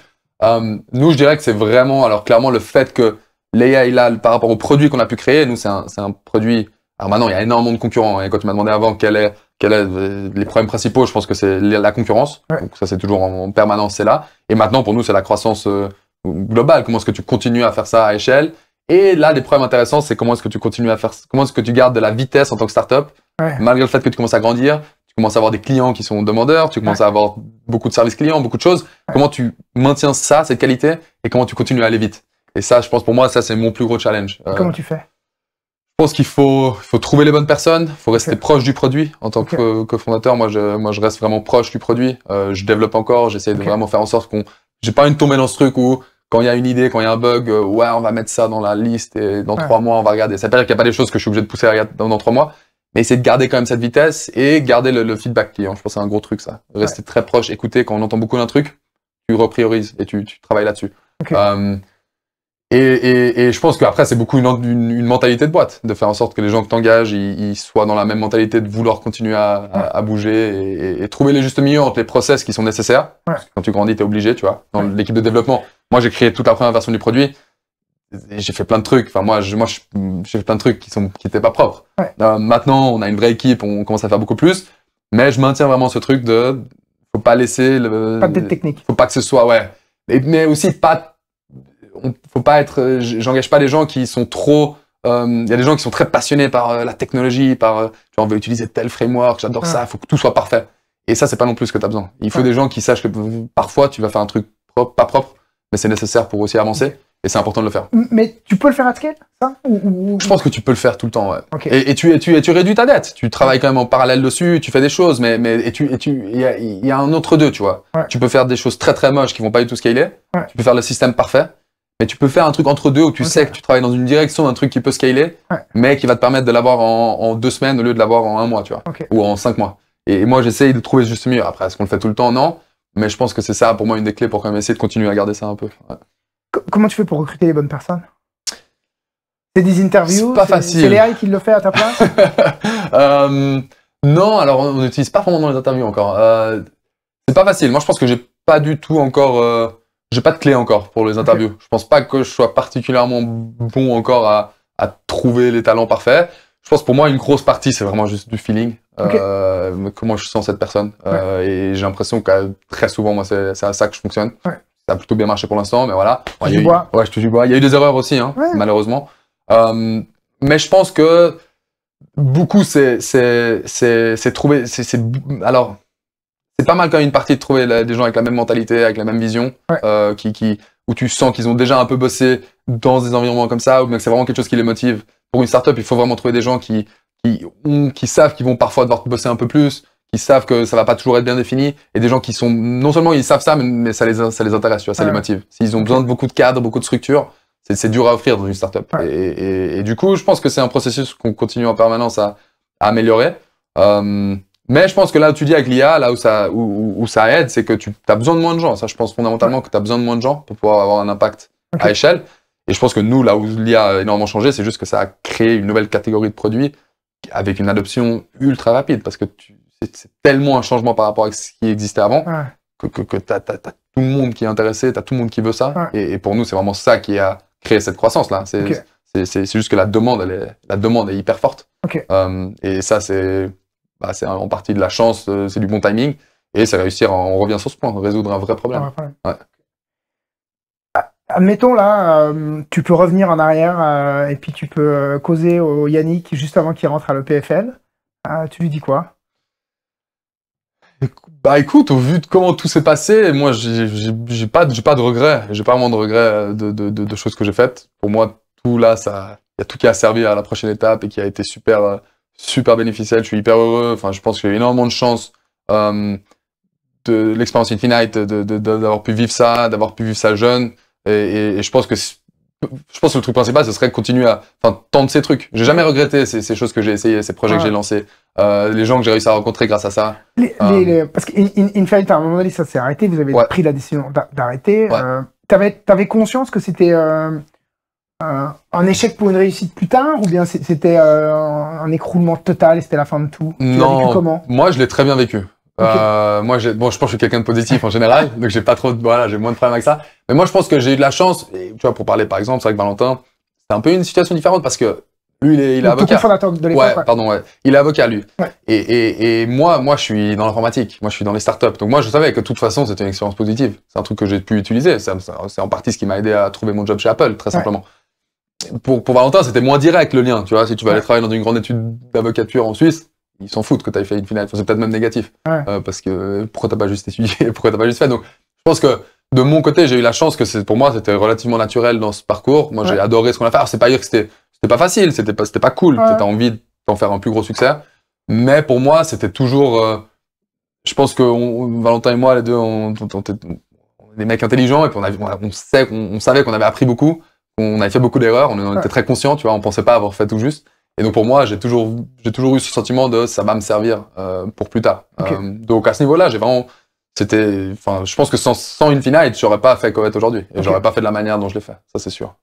Nous, je dirais que c'est vraiment, alors clairement, le fait que l'AI là, par rapport au produit qu'on a pu créer, nous, c'est un produit. Alors maintenant, il y a énormément de concurrents. Et quand tu m'as demandé avant quels est les problèmes principaux, je pense que c'est la concurrence. Donc ça, c'est toujours en permanence, c'est là. Et maintenant, pour nous, c'est la croissance globale. Comment est-ce que tu continues à faire ça à échelle? Et là, les problèmes intéressants, c'est comment est-ce que tu continues à faire, comment est-ce que tu gardes de la vitesse en tant que startup, malgré le fait que tu commences à grandir, tu commences à avoir des clients qui sont demandeurs, tu commences à avoir beaucoup de services clients, beaucoup de choses. Comment tu maintiens ça, cette qualité, et comment tu continues à aller vite. Et ça, je pense, pour moi, ça, c'est mon plus gros challenge. Comment tu fais? Je pense qu'il faut trouver les bonnes personnes, il faut rester proche du produit. En tant que fondateur, moi, je reste vraiment proche du produit. Je développe encore, j'essaie de vraiment faire en sorte j'ai pas envie de tomber dans ce truc où, quand il y a une idée, quand il y a un bug, ouais, on va mettre ça dans la liste et dans 3 mois, on va regarder. Ça veut dire qu'il n'y a pas des choses que je suis obligé de pousser à regarder dans 3 mois, mais essayer de garder quand même cette vitesse et garder le feedback client. Je pense que c'est un gros truc, ça. Rester très proche, écouter. Quand on entend beaucoup d'un truc, tu repriorises et tu travailles là-dessus. Et je pense qu'après, c'est beaucoup une mentalité de boîte, de faire en sorte que les gens que t'engages, ils soient dans la même mentalité de vouloir continuer à bouger et trouver les justes milieux entre les process qui sont nécessaires. Parce que quand tu grandis, t'es obligé, tu vois. Dans l'équipe de développement, moi, j'ai créé toute la première version du produit et j'ai fait plein de trucs. Enfin, j'ai fait plein de trucs qui étaient pas propres. Maintenant, on a une vraie équipe, on commence à faire beaucoup plus, mais je maintiens vraiment ce truc de, faut pas laisser pas de technique. Faut pas que ce soit, mais aussi faut pas être, j'engage pas des gens qui sont trop, il y a des gens qui sont très passionnés par la technologie, genre on veut utiliser tel framework, j'adore ça, faut que tout soit parfait. Et ça, c'est pas non plus ce que t'as besoin. Il faut des gens qui sachent que parfois tu vas faire un truc pas propre, mais c'est nécessaire pour aussi avancer. Et c'est important de le faire. Mais tu peux le faire à scale, ça Je pense que tu peux le faire tout le temps, Et tu réduis ta dette. Tu travailles quand même en parallèle dessus, tu fais des choses, mais il y a un autre deux, tu vois. Tu peux faire des choses très très moches qui vont pas du tout scaler. Tu peux faire le système parfait. Mais tu peux faire un truc entre deux où tu sais que tu travailles dans une direction d'un truc qui peut scaler, mais qui va te permettre de l'avoir en 2 semaines au lieu de l'avoir en 1 mois, tu vois. Ou en 5 mois. Et moi, j'essaye de trouver juste mieux. Après, est-ce qu'on le fait tout le temps? Non. Mais je pense que c'est ça, pour moi, une des clés pour quand même essayer de continuer à garder ça un peu. Comment tu fais pour recruter les bonnes personnes? C'est des interviews? C'est pas facile. C'est l'AI qui le fait à ta place? Non, alors on n'utilise pas vraiment dans les interviews encore. C'est pas facile. Moi, je pense que j'ai pas du tout encore... j'ai pas de clé encore pour les interviews. Je pense pas que je sois particulièrement bon encore à trouver les talents parfaits. Je pense pour moi, une grosse partie, c'est vraiment juste du feeling. Comment je sens cette personne. Et j'ai l'impression que très souvent, moi, c'est à ça que je fonctionne. Ça a plutôt bien marché pour l'instant, mais voilà. Je touche du bois. Ouais, je touche du bois. Il y a eu des erreurs aussi, hein, malheureusement. Mais je pense que beaucoup, c'est trouver... Alors, c'est pas mal quand même une partie de trouver des gens avec la même mentalité, avec la même vision, où tu sens qu'ils ont déjà un peu bossé dans des environnements comme ça, ou bien que c'est vraiment quelque chose qui les motive. Pour une startup, il faut vraiment trouver des gens qui savent qu'ils vont parfois devoir bosser un peu plus, qui savent que ça va pas toujours être bien défini, et des gens qui sont, non seulement ils savent ça, mais ça les intéresse, tu vois, ça les motive. S'ils ont besoin de beaucoup de cadres, beaucoup de structures, c'est dur à offrir dans une startup. Et du coup, je pense que c'est un processus qu'on continue en permanence à améliorer. Mais je pense que là où tu dis avec l'IA, là où ça aide, c'est que tu as besoin de moins de gens. Ça, je pense fondamentalement que tu as besoin de moins de gens pour pouvoir avoir un impact à échelle. Et je pense que nous, là où l'IA a énormément changé, c'est juste que ça a créé une nouvelle catégorie de produits avec une adoption ultra rapide, parce que c'est tellement un changement par rapport à ce qui existait avant, que t'as tout le monde qui est intéressé, t'as tout le monde qui veut ça, et pour nous, c'est vraiment ça qui a créé cette croissance-là. C'est juste que la demande est hyper forte. Et ça, c'est en partie de la chance, c'est du bon timing, et c'est réussir, on revient sur ce point, résoudre un vrai problème. Admettons là, tu peux revenir en arrière et puis tu peux causer au Yannick juste avant qu'il rentre à l'EPFL. Tu lui dis quoi? Bah écoute, au vu de comment tout s'est passé, moi j'ai pas de regrets. J'ai pas vraiment de regrets de choses que j'ai faites. Pour moi, tout là, il y a tout qui a servi à la prochaine étape et qui a été super bénéficiel. Je suis hyper heureux. Enfin, je pense que j'ai eu énormément de chance de l'expérience Infinite, d'avoir pu vivre ça, jeune. Et je pense que le truc principal, ce serait de continuer à tenter ces trucs. J'ai jamais regretté ces choses que j'ai essayées, ces projets que j'ai lancés, les gens que j'ai réussi à rencontrer grâce à ça. Parce qu'Infinite, à un moment donné, ça s'est arrêté, vous avez pris la décision d'arrêter. T'avais conscience que c'était un échec pour une réussite plus tard, ou bien c'était un écroulement total et c'était la fin de tout? Non, vécu comment? Moi je l'ai très bien vécu. Moi, je pense que je suis quelqu'un de positif en général, donc j'ai pas trop j'ai moins de problèmes avec ça. Mais moi, je pense que j'ai eu de la chance, et, tu vois, pour parler par exemple, c'est vrai que Valentin, c'est un peu une situation différente parce que lui, il est avocat. Fondateur de l'époque. Il est avocat, lui. Et moi, je suis dans l'informatique. Moi, je suis dans les startups. Donc moi, je savais que de toute façon, c'était une expérience positive. C'est un truc que j'ai pu utiliser. C'est en partie ce qui m'a aidé à trouver mon job chez Apple, très simplement. Pour Valentin, c'était moins direct le lien. Tu vois, si tu vas aller travailler dans une grande étude d'avocature en Suisse, ils s'en foutent que tu aies fait Infinite. C'est peut-être même négatif. Parce que pourquoi t'as pas juste étudié, pourquoi t'as pas juste fait. Donc, je pense que de mon côté, j'ai eu la chance que pour moi, c'était relativement naturel dans ce parcours. Moi, j'ai adoré ce qu'on a fait. Alors, c'est pas dire que c'était pas facile, c'était pas cool. T'as envie d'en faire un plus gros succès. Mais pour moi, c'était toujours, je pense que Valentin et moi, les deux, on est des mecs intelligents et puis on savait qu'on avait appris beaucoup. On avait fait beaucoup d'erreurs. On était très conscients, tu vois. On pensait pas avoir fait tout juste. Et donc pour moi, j'ai toujours eu ce sentiment de ça va me servir pour plus tard. Donc à ce niveau-là, je pense que sans Infinite, j'aurais pas fait Covet aujourd'hui et j'aurais pas fait de la manière dont je l'ai fait. Ça c'est sûr.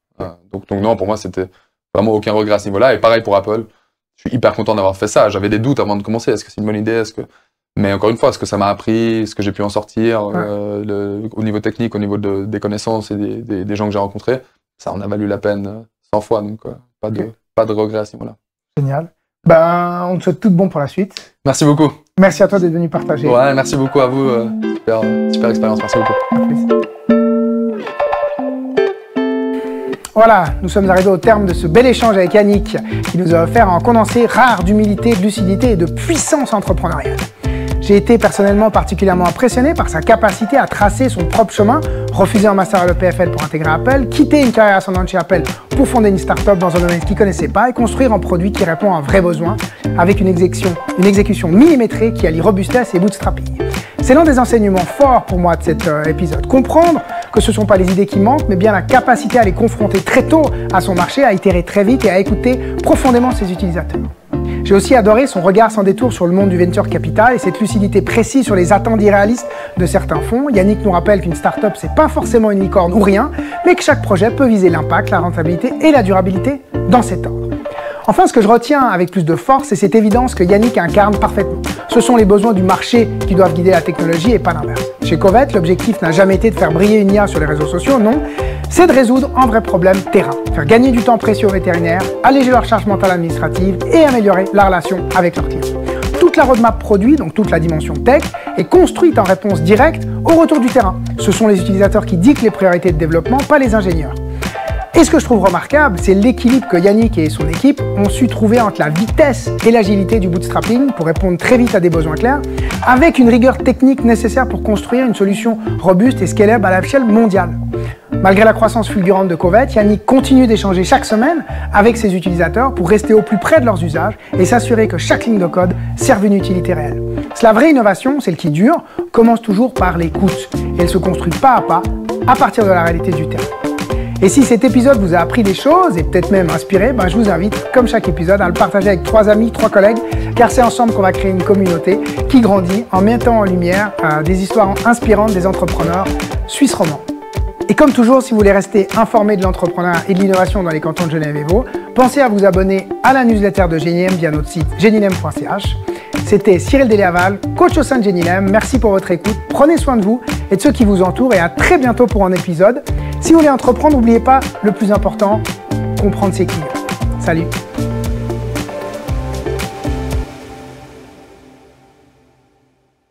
Donc non, pour moi, c'était vraiment aucun regret à ce niveau-là. Et pareil pour Apple, je suis hyper content d'avoir fait ça. J'avais des doutes avant de commencer. Est-ce que c'est une bonne idée? Mais encore une fois, ce que ça m'a appris, ce que j'ai pu en sortir, au niveau technique, au niveau des connaissances et des gens que j'ai rencontrés, ça en a valu la peine 100 fois. Donc pas de regret à ce niveau-là. Génial. Ben, on te souhaite tout de bon pour la suite. Merci beaucoup. Merci à toi d'être venu partager. Ouais, merci beaucoup à vous. Super expérience. Merci beaucoup. À plus. Voilà, nous sommes arrivés au terme de ce bel échange avec Yannick, qui nous a offert un condensé rare d'humilité, de lucidité et de puissance entrepreneuriale. J'ai été personnellement particulièrement impressionné par sa capacité à tracer son propre chemin, refuser un master à l'EPFL pour intégrer Apple, quitter une carrière ascendante chez Apple pour fonder une start-up dans un domaine qu'il ne connaissait pas et construire un produit qui répond à un vrai besoin avec une exécution millimétrée qui allie robustesse et bootstrapping. C'est l'un des enseignements forts pour moi de cet épisode. Comprendre que ce ne sont pas les idées qui manquent, mais bien la capacité à les confronter très tôt à son marché, à itérer très vite et à écouter profondément ses utilisateurs. J'ai aussi adoré son regard sans détour sur le monde du venture capital et cette lucidité précise sur les attentes irréalistes de certains fonds. Yannick nous rappelle qu'une start-up, c'est pas forcément une licorne ou rien, mais que chaque projet peut viser l'impact, la rentabilité et la durabilité dans cet ordre. Enfin, ce que je retiens avec plus de force, c'est cette évidence que Yannick incarne parfaitement. Ce sont les besoins du marché qui doivent guider la technologie et pas l'inverse. Chez Covet, l'objectif n'a jamais été de faire briller une IA sur les réseaux sociaux, non, c'est de résoudre un vrai problème terrain, faire gagner du temps précieux aux vétérinaires, alléger leur charge mentale administrative et améliorer la relation avec leurs clients. Toute la roadmap produit, donc toute la dimension tech, est construite en réponse directe au retour du terrain. Ce sont les utilisateurs qui dictent les priorités de développement, pas les ingénieurs. Et ce que je trouve remarquable, c'est l'équilibre que Yannick et son équipe ont su trouver entre la vitesse et l'agilité du bootstrapping pour répondre très vite à des besoins clairs, avec une rigueur technique nécessaire pour construire une solution robuste et scalable à l'échelle mondiale. Malgré la croissance fulgurante de Covet, Yannick continue d'échanger chaque semaine avec ses utilisateurs pour rester au plus près de leurs usages et s'assurer que chaque ligne de code serve une utilité réelle. La vraie innovation, celle qui dure, commence toujours par l'écoute. Elle se construit pas à partir de la réalité du terrain. Et si cet épisode vous a appris des choses et peut-être même inspiré, je vous invite, comme chaque épisode, à le partager avec 3 amis, 3 collègues, car c'est ensemble qu'on va créer une communauté qui grandit en mettant en lumière des histoires inspirantes des entrepreneurs suisses romands. Et comme toujours, si vous voulez rester informé de l'entrepreneuriat et de l'innovation dans les cantons de Genève et Vaud, pensez à vous abonner à la newsletter de Geninem via notre site geninem.ch. C'était Cyril Deliaval, coach au sein de Geninem. Merci pour votre écoute. Prenez soin de vous et de ceux qui vous entourent et à très bientôt pour un épisode. Si vous voulez entreprendre, n'oubliez pas le plus important, comprendre ses clients. Salut!